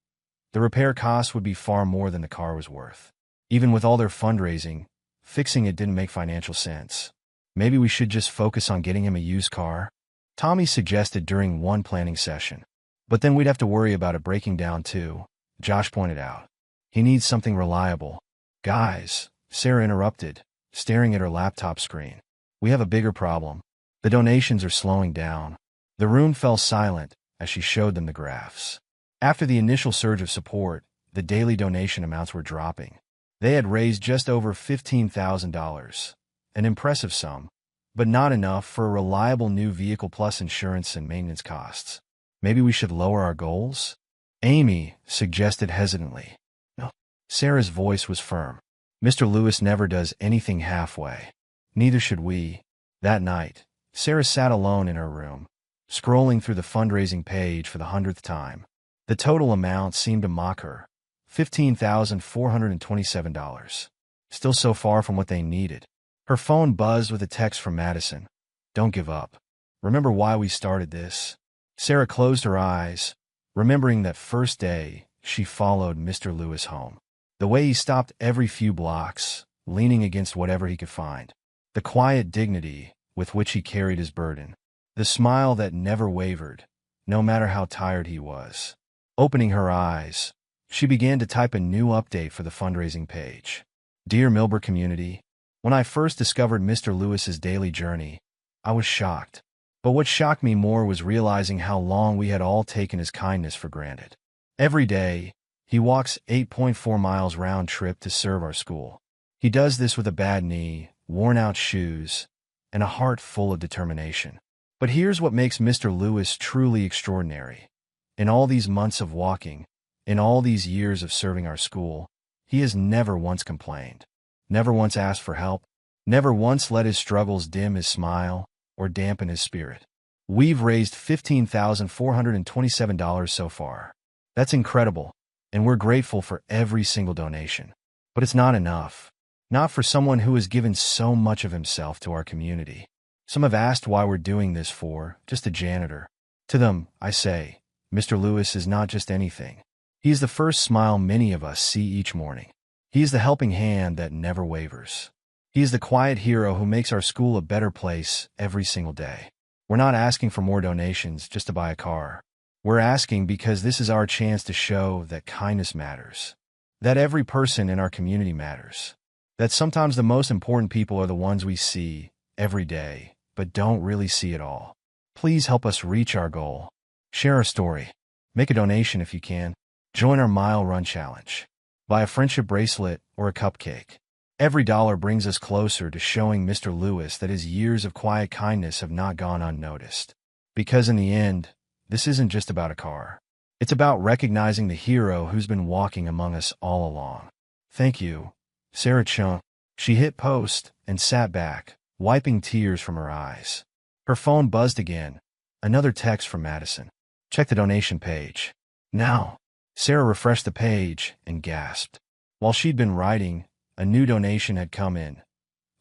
The repair costs would be far more than the car was worth. Even with all their fundraising, fixing it didn't make financial sense. "Maybe we should just focus on getting him a used car," Tommy suggested during one planning session. "But then we'd have to worry about it breaking down too," Josh pointed out. "He needs something reliable." "Guys," Sarah interrupted, staring at her laptop screen. "We have a bigger problem. The donations are slowing down." The room fell silent as she showed them the graphs. After the initial surge of support, the daily donation amounts were dropping. They had raised just over $15,000, an impressive sum, but not enough for a reliable new vehicle plus insurance and maintenance costs. "Maybe we should lower our goals?" Amy suggested hesitantly. "No." Sarah's voice was firm. "Mr. Lewis never does anything halfway. Neither should we." That night, Sarah sat alone in her room, scrolling through the fundraising page for the 100th time. The total amount seemed to mock her. $15,427. Still so far from what they needed. Her phone buzzed with a text from Madison. "Don't give up. Remember why we started this?" Sarah closed her eyes, remembering that first day she followed Mr. Lewis home. The way he stopped every few blocks, leaning against whatever he could find. The quiet dignity with which he carried his burden. The smile that never wavered, no matter how tired he was. Opening her eyes, she began to type a new update for the fundraising page. "Dear Milburn community, when I first discovered Mr. Lewis's daily journey, I was shocked. But what shocked me more was realizing how long we had all taken his kindness for granted. Every day, he walks 8.4 miles round trip to serve our school. He does this with a bad knee, worn-out shoes, and a heart full of determination. But here's what makes Mr. Lewis truly extraordinary. In all these months of walking, in all these years of serving our school, he has never once complained, never once asked for help, never once let his struggles dim his smile or dampen his spirit. We've raised $15,427 so far. That's incredible, and we're grateful for every single donation. But it's not enough. Not for someone who has given so much of himself to our community. Some have asked why we're doing this for just a janitor. To them, I say, Mr. Lewis is not just anything. He is the first smile many of us see each morning. He is the helping hand that never wavers. He is the quiet hero who makes our school a better place every single day. We're not asking for more donations just to buy a car. We're asking because this is our chance to show that kindness matters, that every person in our community matters, that sometimes the most important people are the ones we see every day, but don't really see at all. Please help us reach our goal. Share our story. Make a donation if you can. Join our mile run challenge. Buy a friendship bracelet or a cupcake. Every dollar brings us closer to showing Mr. Lewis that his years of quiet kindness have not gone unnoticed. Because in the end, this isn't just about a car. It's about recognizing the hero who's been walking among us all along. Thank you, Sarah Chung. She hit post and sat back, wiping tears from her eyes. Her phone buzzed again. Another text from Madison. Check the donation page. Now. Sarah refreshed the page and gasped. While she'd been writing, a new donation had come in.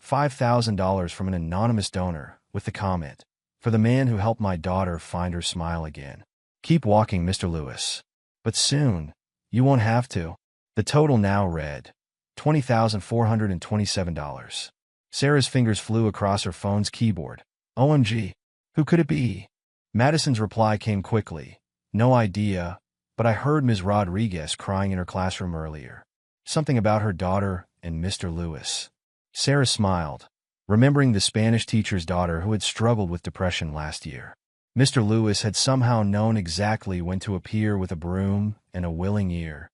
$5,000 from an anonymous donor, with the comment, "For the man who helped my daughter find her smile again. Keep walking, Mr. Lewis. But soon, you won't have to." The total now read, $20,427. Sarah's fingers flew across her phone's keyboard. OMG, who could it be? Madison's reply came quickly. No idea, but I heard Ms. Rodriguez crying in her classroom earlier. Something about her daughter and Mr. Lewis. Sarah smiled, remembering the Spanish teacher's daughter who had struggled with depression last year. Mr. Lewis had somehow known exactly when to appear with a broom and a willing ear,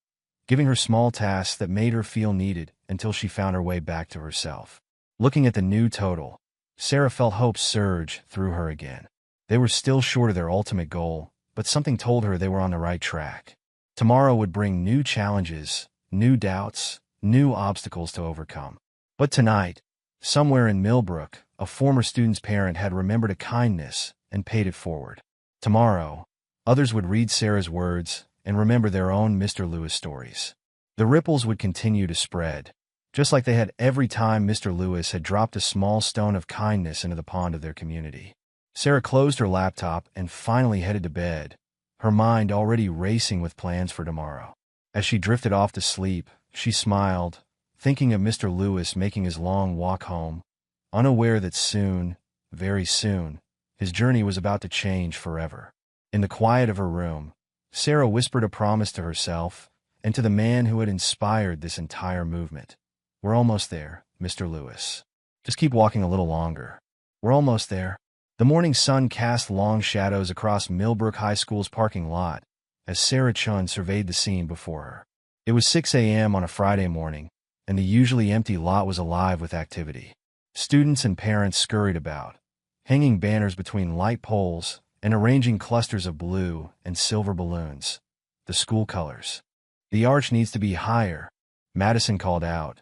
giving her small tasks that made her feel needed until she found her way back to herself. Looking at the new total, Sarah felt hope surge through her again. They were still short of their ultimate goal, but something told her they were on the right track. Tomorrow would bring new challenges, new doubts, new obstacles to overcome. But tonight, somewhere in Millbrook, a former student's parent had remembered a kindness and paid it forward. Tomorrow, others would read Sarah's words and remember their own Mr. Lewis stories. The ripples would continue to spread, just like they had every time Mr. Lewis had dropped a small stone of kindness into the pond of their community. Sarah closed her laptop and finally headed to bed, her mind already racing with plans for tomorrow. As she drifted off to sleep, she smiled, thinking of Mr. Lewis making his long walk home, unaware that soon, very soon, his journey was about to change forever. In the quiet of her room, Sarah whispered a promise to herself and to the man who had inspired this entire movement. We're almost there, Mr. Lewis. Just keep walking a little longer. We're almost there. The morning sun cast long shadows across Millbrook High School's parking lot as Sarah Chun surveyed the scene before her. It was 6 a.m. on a Friday morning, and the usually empty lot was alive with activity. Students and parents scurried about, hanging banners between light poles and arranging clusters of blue and silver balloons, the school colors. The arch needs to be higher, Madison called out,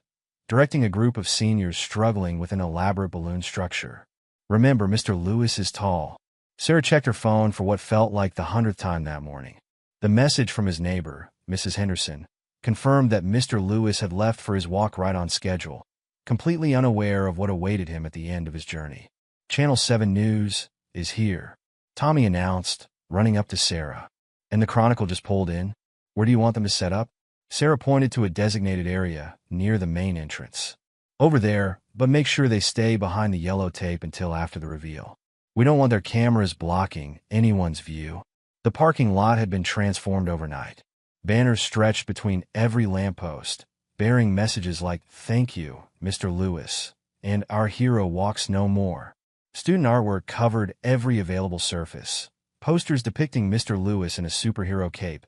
directing a group of seniors struggling with an elaborate balloon structure. Remember, Mr. Lewis is tall. Sarah checked her phone for what felt like the 100th time that morning. The message from his neighbor, Mrs. Henderson, confirmed that Mr. Lewis had left for his walk right on schedule, completely unaware of what awaited him at the end of his journey. Channel 7 News is here, Tommy announced, running up to Sarah. And the Chronicle just pulled in? Where do you want them to set up? Sarah pointed to a designated area near the main entrance. Over there, but make sure they stay behind the yellow tape until after the reveal. We don't want their cameras blocking anyone's view. The parking lot had been transformed overnight. Banners stretched between every lamppost, bearing messages like, "Thank you, Mr. Lewis," and "Our hero walks no more." Student artwork covered every available surface. Posters depicting Mr. Lewis in a superhero cape,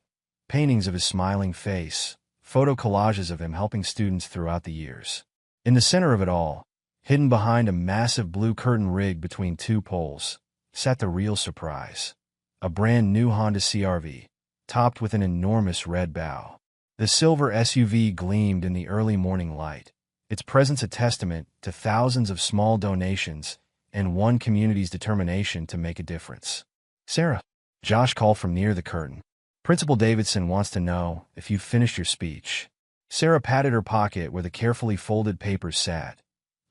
paintings of his smiling face, photo collages of him helping students throughout the years. In the center of it all, hidden behind a massive blue curtain rig between two poles, sat the real surprise. A brand new Honda CR-V, topped with an enormous red bow. The silver SUV gleamed in the early morning light, its presence a testament to thousands of small donations and one community's determination to make a difference. "Sarah," Josh called from near the curtain. "Principal Davidson wants to know if you've finished your speech." Sarah patted her pocket where the carefully folded papers sat,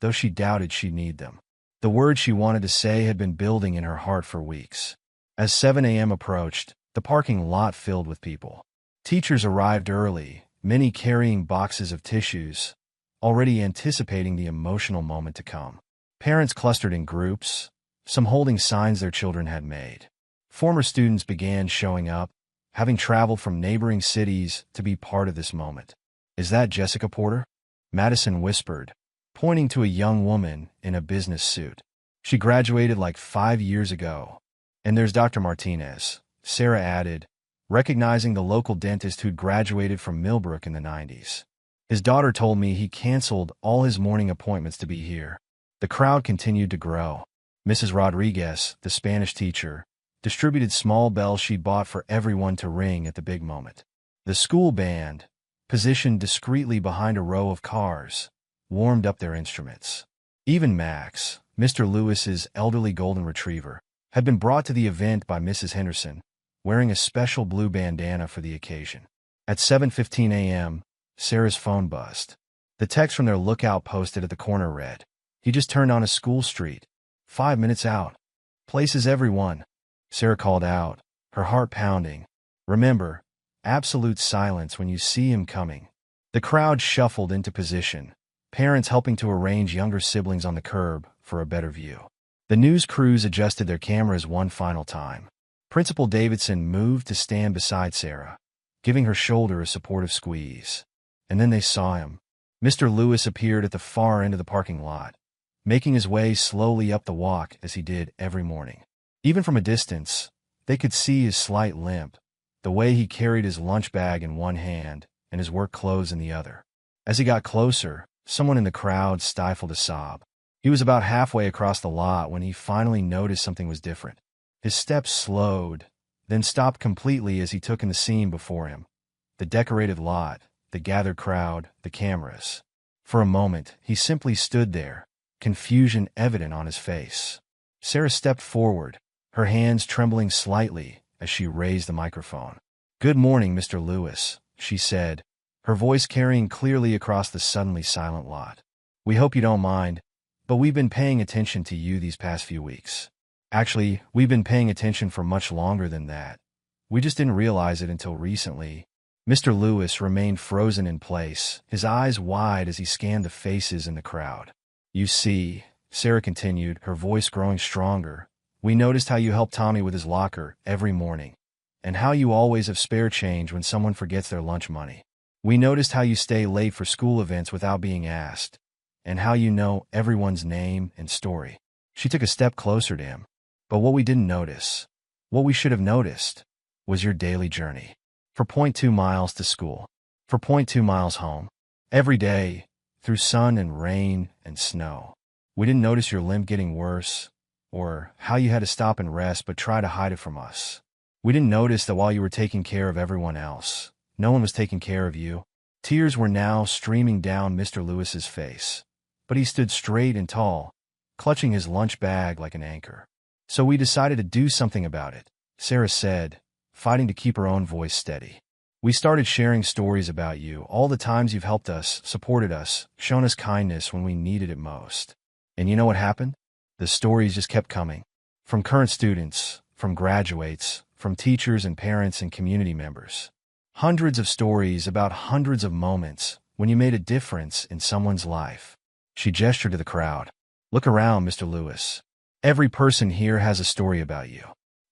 though she doubted she'd need them. The words she wanted to say had been building in her heart for weeks. As 7 a.m. approached, the parking lot filled with people. Teachers arrived early, many carrying boxes of tissues, already anticipating the emotional moment to come. Parents clustered in groups, some holding signs their children had made. Former students began showing up, having traveled from neighboring cities to be part of this moment. "Is that Jessica Porter?" Madison whispered, pointing to a young woman in a business suit. "She graduated like 5 years ago." "And there's Dr. Martinez," Sarah added, recognizing the local dentist who'd graduated from Millbrook in the 90s. "His daughter told me he canceled all his morning appointments to be here." The crowd continued to grow. Mrs. Rodriguez, the Spanish teacher, distributed small bells she'd bought for everyone to ring at the big moment. The school band, positioned discreetly behind a row of cars, warmed up their instruments. Even Max, Mr. Lewis's elderly golden retriever, had been brought to the event by Mrs. Henderson, wearing a special blue bandana for the occasion. At 7:15 a.m., Sarah's phone buzzed. The text from their lookout posted at the corner read, "He just turned on a school street. 5 minutes out. Places everyone." Sarah called out, her heart pounding. "Remember, absolute silence when you see him coming." The crowd shuffled into position, parents helping to arrange younger siblings on the curb for a better view. The news crews adjusted their cameras one final time. Principal Davidson moved to stand beside Sarah, giving her shoulder a supportive squeeze. And then they saw him. Mr. Lewis appeared at the far end of the parking lot, making his way slowly up the walk as he did every morning. Even from a distance, they could see his slight limp, the way he carried his lunch bag in one hand and his work clothes in the other. As he got closer, someone in the crowd stifled a sob. He was about halfway across the lot when he finally noticed something was different. His steps slowed, then stopped completely as he took in the scene before him. The decorated lot, the gathered crowd, the cameras. For a moment, he simply stood there, confusion evident on his face. Sarah stepped forward, her hands trembling slightly as she raised the microphone. "Good morning, Mr. Lewis," she said, her voice carrying clearly across the suddenly silent lot. "We hope you don't mind, but we've been paying attention to you these past few weeks. Actually, we've been paying attention for much longer than that. We just didn't realize it until recently." Mr. Lewis remained frozen in place, his eyes wide as he scanned the faces in the crowd. "You see," Sarah continued, her voice growing stronger, "we noticed how you help Tommy with his locker every morning, and how you always have spare change when someone forgets their lunch money. We noticed how you stay late for school events without being asked, and how you know everyone's name and story." She took a step closer to him. "But what we didn't notice, what we should have noticed, was your daily journey. For 0.2 miles to school, for 0.2 miles home, every day, through sun and rain and snow. We didn't notice your limp getting worse, or how you had to stop and rest but try to hide it from us. We didn't notice that while you were taking care of everyone else, no one was taking care of you." Tears were now streaming down Mr. Lewis's face, but he stood straight and tall, clutching his lunch bag like an anchor. "So we decided to do something about it," Sarah said, fighting to keep her own voice steady. "We started sharing stories about you, all the times you've helped us, supported us, shown us kindness when we needed it most. And you know what happened? The stories just kept coming. From current students, from graduates, from teachers and parents and community members. Hundreds of stories about hundreds of moments when you made a difference in someone's life." She gestured to the crowd. "Look around, Mr. Lewis. Every person here has a story about you.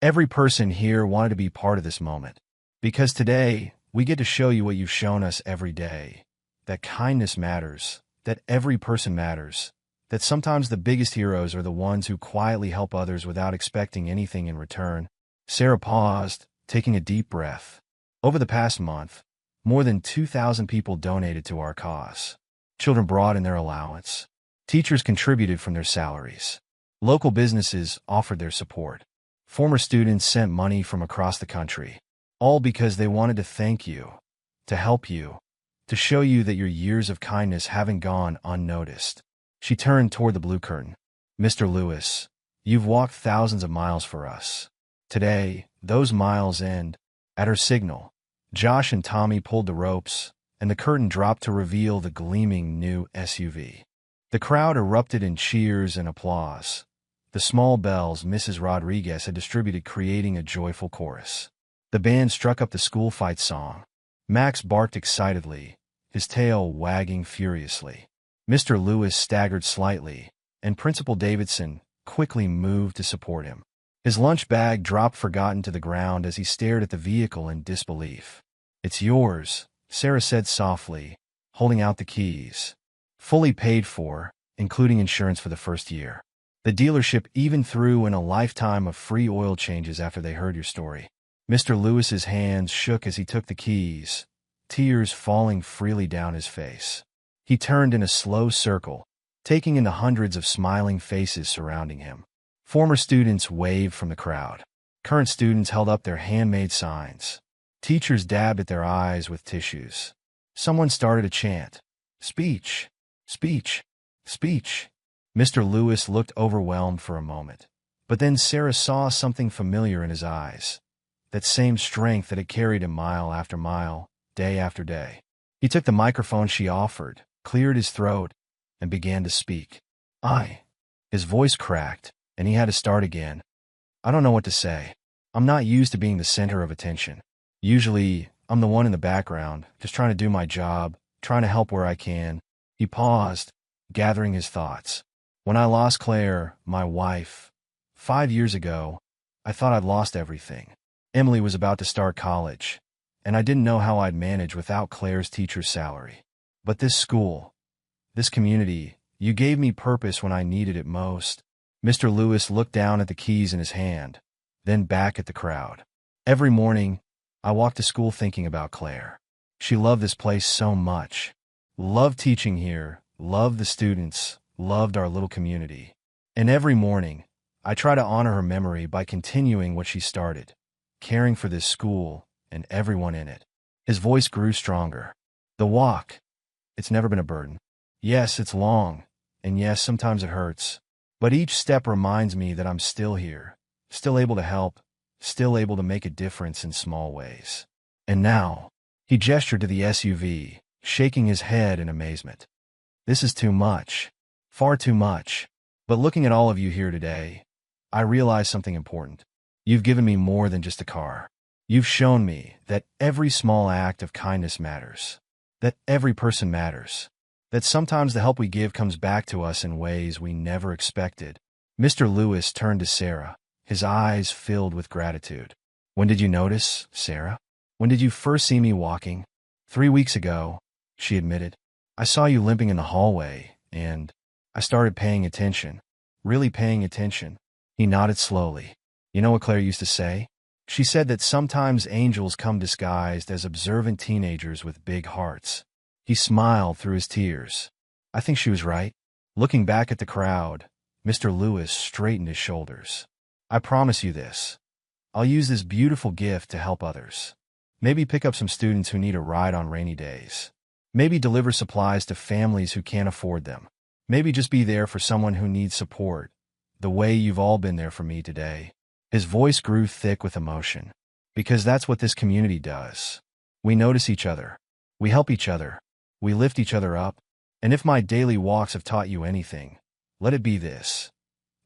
Every person here wanted to be part of this moment. Because today, we get to show you what you've shown us every day. That kindness matters, that every person matters, that sometimes the biggest heroes are the ones who quietly help others without expecting anything in return." Sarah paused, taking a deep breath. "Over the past month, more than 2,000 people donated to our cause. Children brought in their allowance. Teachers contributed from their salaries. Local businesses offered their support. Former students sent money from across the country, all because they wanted to thank you, to help you, to show you that your years of kindness haven't gone unnoticed." She turned toward the blue curtain. "Mr. Lewis, you've walked thousands of miles for us. Today, those miles end." At her signal, Josh and Tommy pulled the ropes, and the curtain dropped to reveal the gleaming new SUV. The crowd erupted in cheers and applause, the small bells Mrs. Rodriguez had distributed creating a joyful chorus. The band struck up the school fight song. Max barked excitedly, his tail wagging furiously. Mr. Lewis staggered slightly, and Principal Davidson quickly moved to support him. His lunch bag dropped forgotten to the ground as he stared at the vehicle in disbelief. "It's yours," Sarah said softly, holding out the keys. "Fully paid for, including insurance for the first year. The dealership even threw in a lifetime of free oil changes after they heard your story." Mr. Lewis's hands shook as he took the keys, tears falling freely down his face. He turned in a slow circle, taking in the hundreds of smiling faces surrounding him. Former students waved from the crowd. Current students held up their handmade signs. Teachers dabbed at their eyes with tissues. Someone started a chant. "Speech! Speech! Speech!" Mr. Lewis looked overwhelmed for a moment. But then Sarah saw something familiar in his eyes. That same strength that had carried him mile after mile, day after day. He took the microphone she offered, cleared his throat, and began to speak. His voice cracked, and he had to start again. "I don't know what to say. I'm not used to being the center of attention. Usually, I'm the one in the background, just trying to do my job, trying to help where I can." He paused, gathering his thoughts. "When I lost Claire, my wife, 5 years ago, I thought I'd lost everything. Emily was about to start college, and I didn't know how I'd manage without Claire's teacher's salary. But this school, this community, you gave me purpose when I needed it most." Mr. Lewis looked down at the keys in his hand, then back at the crowd. "Every morning, I walked to school thinking about Claire. She loved this place so much. Loved teaching here, loved the students, loved our little community. And every morning, I try to honor her memory by continuing what she started, caring for this school and everyone in it." His voice grew stronger. "The walk, it's never been a burden. Yes, it's long, and yes, sometimes it hurts. But each step reminds me that I'm still here, still able to help, still able to make a difference in small ways." And now, he gestured to the SUV, shaking his head in amazement. "This is too much. Far too much. But looking at all of you here today, I realize something important. You've given me more than just a car. You've shown me that every small act of kindness matters, that every person matters, that sometimes the help we give comes back to us in ways we never expected." Mr. Lewis turned to Sarah, his eyes filled with gratitude. "When did you notice, Sarah? When did you first see me walking?" 3 weeks ago, she admitted. "I saw you limping in the hallway, and I started paying attention, really paying attention." He nodded slowly. "You know what Claire used to say? She said that sometimes angels come disguised as observant teenagers with big hearts." He smiled through his tears. "I think she was right." Looking back at the crowd, Mr. Lewis straightened his shoulders. "I promise you this. I'll use this beautiful gift to help others. Maybe pick up some students who need a ride on rainy days. Maybe deliver supplies to families who can't afford them. Maybe just be there for someone who needs support, the way you've all been there for me today." His voice grew thick with emotion. "Because that's what this community does. We notice each other. We help each other. We lift each other up. And if my daily walks have taught you anything, let it be this.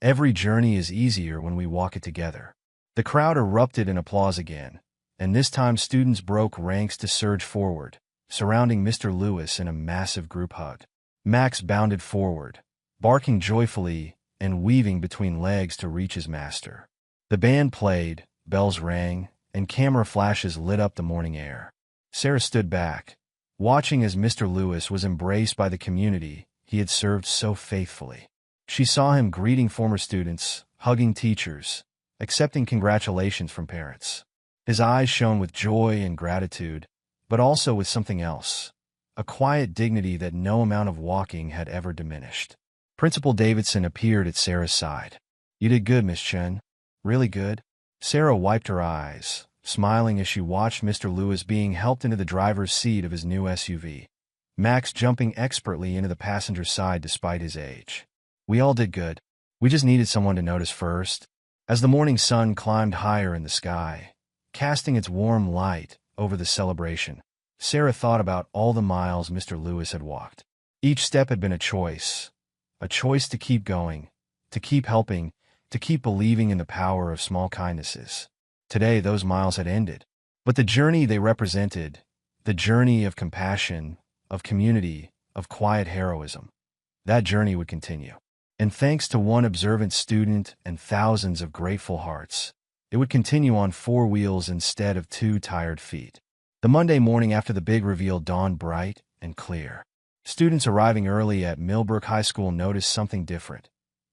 Every journey is easier when we walk it together." The crowd erupted in applause again, and this time students broke ranks to surge forward, surrounding Mr. Lewis in a massive group hug. Max bounded forward, barking joyfully and weaving between legs to reach his master. The band played, bells rang, and camera flashes lit up the morning air. Sarah stood back, watching as Mr. Lewis was embraced by the community he had served so faithfully. She saw him greeting former students, hugging teachers, accepting congratulations from parents. His eyes shone with joy and gratitude, but also with something else, a quiet dignity that no amount of walking had ever diminished. Principal Davidson appeared at Sarah's side. "You did good, Miss Chen. Really good." Sarah wiped her eyes, smiling as she watched Mr. Lewis being helped into the driver's seat of his new SUV, Max jumping expertly into the passenger side despite his age. "We all did good. We just needed someone to notice first." As the morning sun climbed higher in the sky, casting its warm light over the celebration, Sarah thought about all the miles Mr. Lewis had walked. Each step had been a choice to keep going, to keep helping, to keep believing in the power of small kindnesses. Today, those miles had ended, but the journey they represented, the journey of compassion, of community, of quiet heroism, that journey would continue. And thanks to one observant student and thousands of grateful hearts, it would continue on 4 wheels instead of 2 tired feet. The Monday morning after the big reveal dawned bright and clear. Students arriving early at Millbrook High School noticed something different.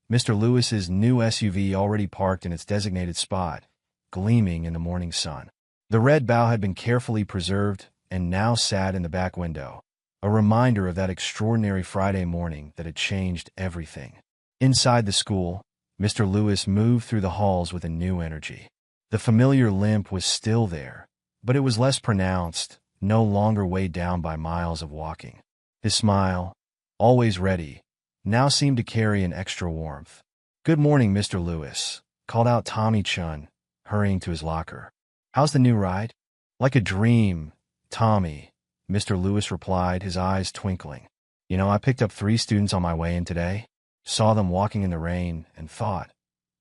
Mr. Lewis's new SUV already parked in its designated spot, gleaming in the morning sun. The red bow had been carefully preserved and now sat in the back window, a reminder of that extraordinary Friday morning that had changed everything. Inside the school, Mr. Lewis moved through the halls with a new energy. The familiar limp was still there, but it was less pronounced, no longer weighed down by miles of walking. His smile, always ready, now seemed to carry an extra warmth. "Good morning, Mr. Lewis," called out Tommy Chun, hurrying to his locker. "How's the new ride?" "Like a dream, Tommy," Mr. Lewis replied, his eyes twinkling. I picked up 3 students on my way in today, saw them walking in the rain, and thought,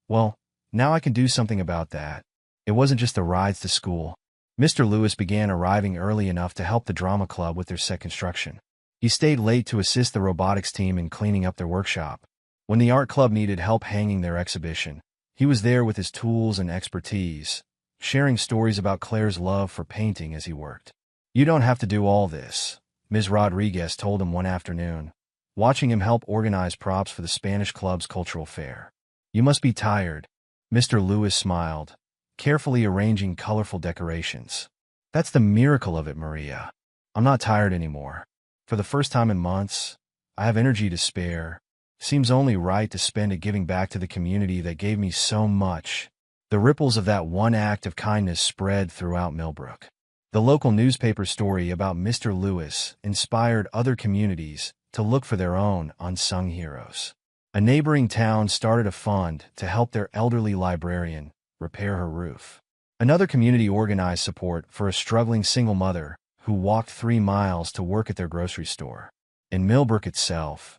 well, now I can do something about that. It wasn't just the rides to school. Mr. Lewis began arriving early enough to help the drama club with their set construction. He stayed late to assist the robotics team in cleaning up their workshop. When the art club needed help hanging their exhibition, he was there with his tools and expertise, sharing stories about Claire's love for painting as he worked. "You don't have to do all this," Ms. Rodriguez told him one afternoon, watching him help organize props for the Spanish club's cultural fair. "You must be tired." Mr. Lewis smiled, carefully arranging colorful decorations. "That's the miracle of it, Maria. I'm not tired anymore. For the first time in months, I have energy to spare. Seems only right to spend it giving back to the community that gave me so much." The ripples of that one act of kindness spread throughout Millbrook. The local newspaper story about Mr. Lewis inspired other communities to look for their own unsung heroes. A neighboring town started a fund to help their elderly librarian repair her roof. Another community organized support for a struggling single mother who walked 3 miles to work at their grocery store. In Millbrook itself,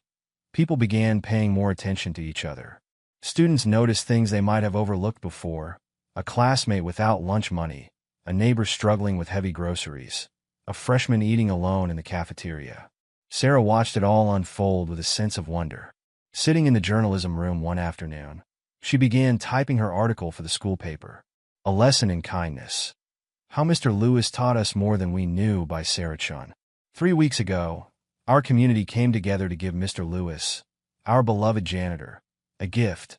people began paying more attention to each other. Students noticed things they might have overlooked before: a classmate without lunch money, a neighbor struggling with heavy groceries, a freshman eating alone in the cafeteria. Sarah watched it all unfold with a sense of wonder. Sitting in the journalism room one afternoon, she began typing her article for the school paper, "A Lesson in Kindness: How Mr. Lewis Taught Us More Than We Knew" by Sarah Chun. 3 weeks ago, our community came together to give Mr. Lewis, our beloved janitor, a gift,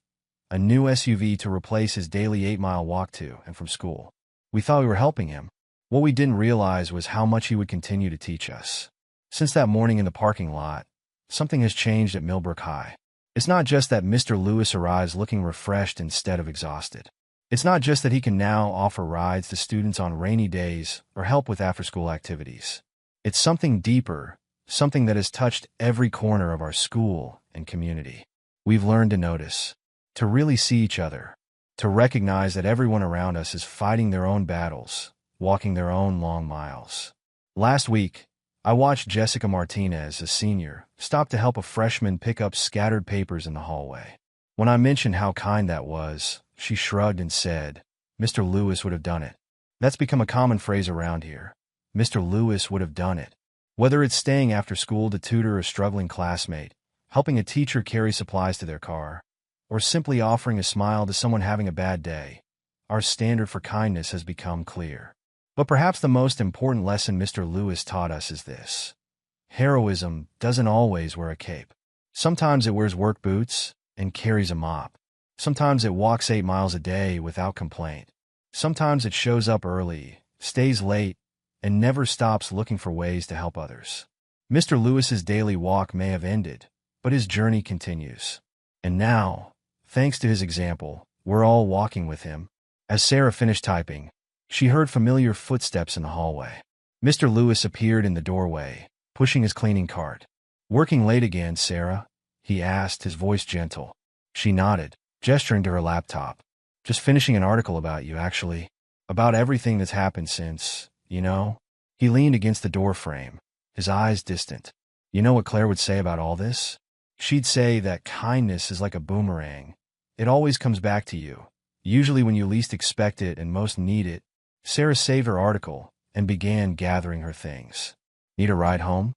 a new SUV to replace his daily 8-mile walk to and from school. We thought we were helping him. What we didn't realize was how much he would continue to teach us. Since that morning in the parking lot, something has changed at Millbrook High. It's not just that Mr. Lewis arrives looking refreshed instead of exhausted. It's not just that he can now offer rides to students on rainy days or help with after-school activities. It's something deeper, something that has touched every corner of our school and community. We've learned to notice, to really see each other, to recognize that everyone around us is fighting their own battles, walking their own long miles. Last week, I watched Jessica Martinez, a senior, stop to help a freshman pick up scattered papers in the hallway. When I mentioned how kind that was, she shrugged and said, "Mr. Lewis would have done it." That's become a common phrase around here. Mr. Lewis would have done it. Whether it's staying after school to tutor a struggling classmate, helping a teacher carry supplies to their car, or simply offering a smile to someone having a bad day, our standard for kindness has become clear. But perhaps the most important lesson Mr. Lewis taught us is this: heroism doesn't always wear a cape. Sometimes it wears work boots and carries a mop. Sometimes it walks 8 miles a day without complaint. Sometimes it shows up early, stays late, and never stops looking for ways to help others. Mr. Lewis's daily walk may have ended, but his journey continues. And now, thanks to his example, we're all walking with him. As Sarah finished typing, she heard familiar footsteps in the hallway. Mr. Lewis appeared in the doorway, pushing his cleaning cart. "Working late again, Sarah?" he asked, his voice gentle. She nodded, gesturing to her laptop. "Just finishing an article about you, actually. About everything that's happened since, you know." He leaned against the door frame, his eyes distant. "You know what Claire would say about all this? She'd say that kindness is like a boomerang. It always comes back to you, usually when you least expect it and most need it." Sarah saved her article and began gathering her things. "Need a ride home?"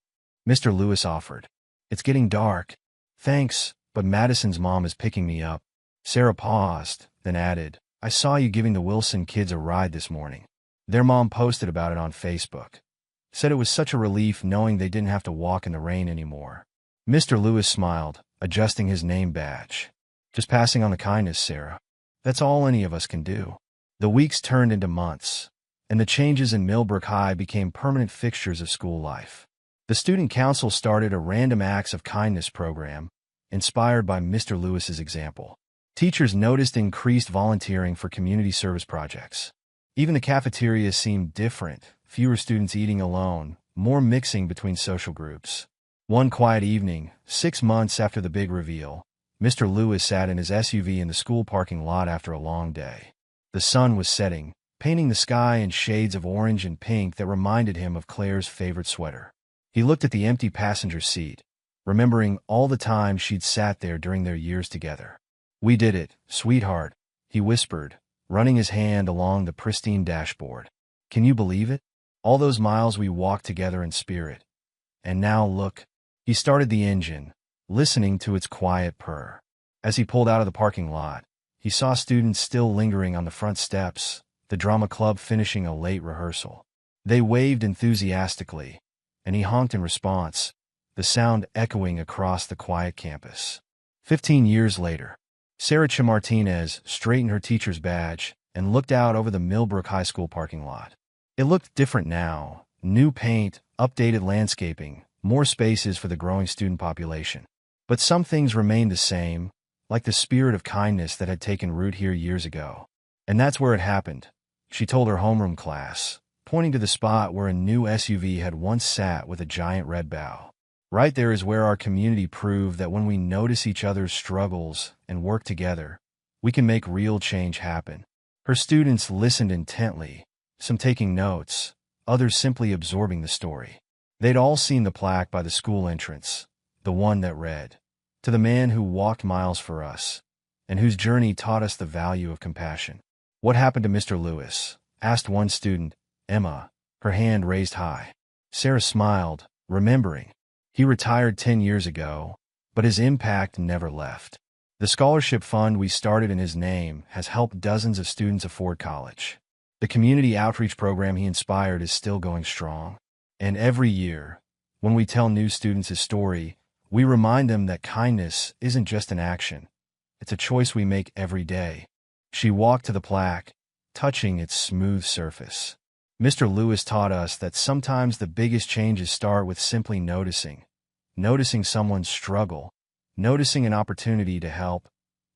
Mr. Lewis offered. "It's getting dark." Thanks, but Madison's mom is picking me up. Sarah paused, then added, I saw you giving the Wilson kids a ride this morning. Their mom posted about it on Facebook. Said it was such a relief knowing they didn't have to walk in the rain anymore. Mr. Lewis smiled, adjusting his name badge. Just passing on the kindness, Sarah. That's all any of us can do. The weeks turned into months, and the changes in Millbrook High became permanent fixtures of school life. The student council started a random acts of kindness program, inspired by Mr. Lewis's example. Teachers noticed increased volunteering for community service projects. Even the cafeteria seemed different, fewer students eating alone, more mixing between social groups. One quiet evening, 6 months after the big reveal, Mr. Lewis sat in his SUV in the school parking lot after a long day. The sun was setting, painting the sky in shades of orange and pink that reminded him of Claire's favorite sweater. He looked at the empty passenger seat, remembering all the time she'd sat there during their years together. We did it, sweetheart, he whispered, running his hand along the pristine dashboard. Can you believe it? All those miles we walked together in spirit. And now look. He started the engine, listening to its quiet purr. As he pulled out of the parking lot, he saw students still lingering on the front steps, the drama club finishing a late rehearsal. They waved enthusiastically, and he honked in response, the sound echoing across the quiet campus. 15 years later, Sarah Martinez straightened her teacher's badge and looked out over the Millbrook High School parking lot. It looked different now. New paint, updated landscaping, more spaces for the growing student population. But some things remained the same, like the spirit of kindness that had taken root here years ago. And that's where it happened, she told her homeroom class, pointing to the spot where a new SUV had once sat with a giant red bow. Right there is where our community proved that when we notice each other's struggles and work together, we can make real change happen. Her students listened intently, some taking notes, others simply absorbing the story. They'd all seen the plaque by the school entrance, the one that read, "To the man who walked miles for us, and whose journey taught us the value of compassion." What happened to Mr. Lewis? Asked one student, Emma, her hand raised high. Sarah smiled, remembering. He retired 10 years ago, but his impact never left. The scholarship fund we started in his name has helped dozens of students afford college. The community outreach program he inspired is still going strong. And every year, when we tell new students his story, we remind them that kindness isn't just an action. It's a choice we make every day. She walked to the plaque, touching its smooth surface. Mr. Lewis taught us that sometimes the biggest changes start with simply noticing someone's struggle, noticing an opportunity to help,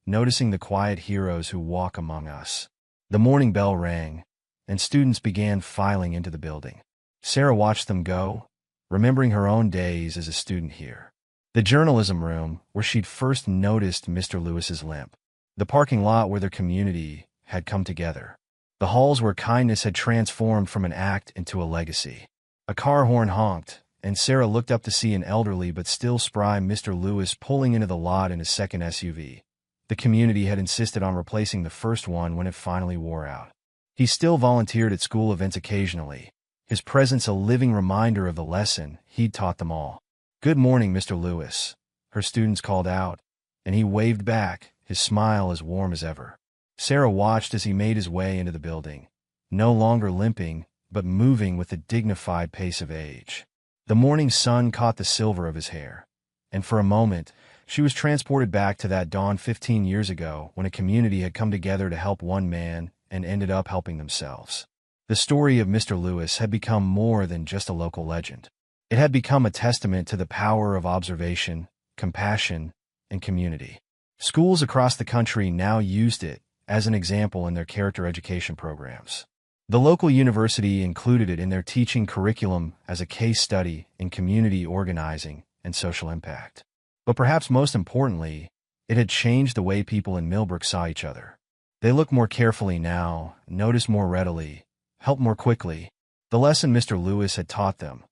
noticing the quiet heroes who walk among us. The morning bell rang, and students began filing into the building. Sarah watched them go, remembering her own days as a student here. The journalism room, where she'd first noticed Mr. Lewis's limp. The parking lot where their community had come together. The halls where kindness had transformed from an act into a legacy. A car horn honked, and Sarah looked up to see an elderly but still spry Mr. Lewis pulling into the lot in his second SUV. The community had insisted on replacing the first one when it finally wore out. He still volunteered at school events occasionally, his presence a living reminder of the lesson he'd taught them all. "Good morning, Mr. Lewis," her students called out, and he waved back, his smile as warm as ever. Sarah watched as he made his way into the building, no longer limping, but moving with the dignified pace of age. The morning sun caught the silver of his hair, and for a moment, she was transported back to that dawn 15 years ago when a community had come together to help one man and ended up helping themselves. The story of Mr. Lewis had become more than just a local legend. It had become a testament to the power of observation, compassion, and community. Schools across the country now used it as an example in their character education programs. The local university included it in their teaching curriculum as a case study in community organizing and social impact. But perhaps most importantly, it had changed the way people in Millbrook saw each other. They look more carefully now, notice more readily, help more quickly. The lesson Mr. Lewis had taught them,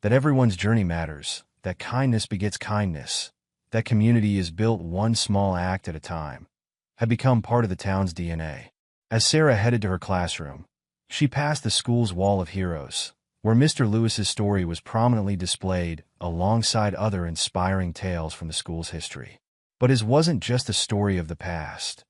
that everyone's journey matters, that kindness begets kindness, that community is built one small act at a time, had become part of the town's DNA. As Sarah headed to her classroom, she passed the school's wall of heroes, where Mr. Lewis's story was prominently displayed alongside other inspiring tales from the school's history. But his wasn't just a story of the past.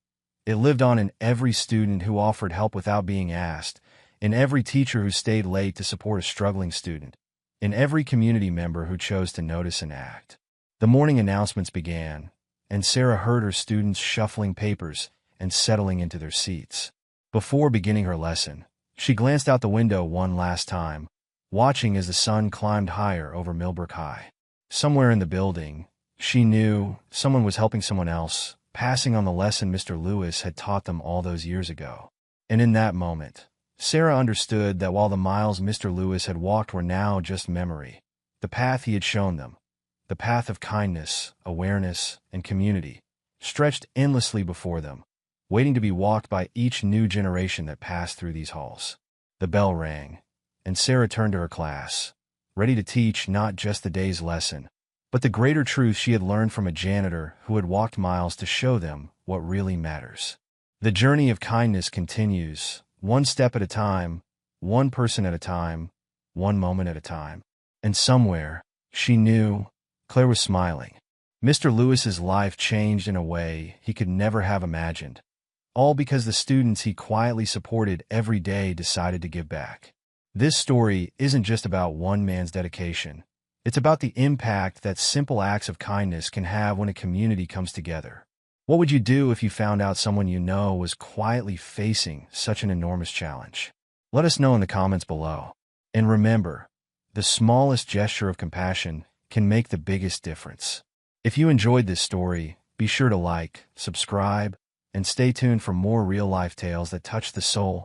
It lived on in every student who offered help without being asked, in every teacher who stayed late to support a struggling student, in every community member who chose to notice and act. The morning announcements began, and Sarah heard her students shuffling papers and settling into their seats. Before beginning her lesson, she glanced out the window one last time, watching as the sun climbed higher over Millbrook High. Somewhere in the building, she knew someone was helping someone else, passing on the lesson Mr. Lewis had taught them all those years ago. And in that moment, Sarah understood that while the miles Mr. Lewis had walked were now just memory, the path he had shown them, the path of kindness, awareness, and community, stretched endlessly before them, waiting to be walked by each new generation that passed through these halls. The bell rang, and Sarah turned to her class, ready to teach not just the day's lesson, but the greater truth she had learned from a janitor who had walked miles to show them what really matters. The journey of kindness continues, one step at a time, one person at a time, one moment at a time. And somewhere, she knew, Claire was smiling. Mr. Lewis's life changed in a way he could never have imagined, all because the students he quietly supported every day decided to give back. This story isn't just about one man's dedication. It's about the impact that simple acts of kindness can have when a community comes together. What would you do if you found out someone you know was quietly facing such an enormous challenge? Let us know in the comments below. And remember, the smallest gesture of compassion can make the biggest difference. If you enjoyed this story, be sure to like, subscribe, and stay tuned for more real-life tales that touch the soul.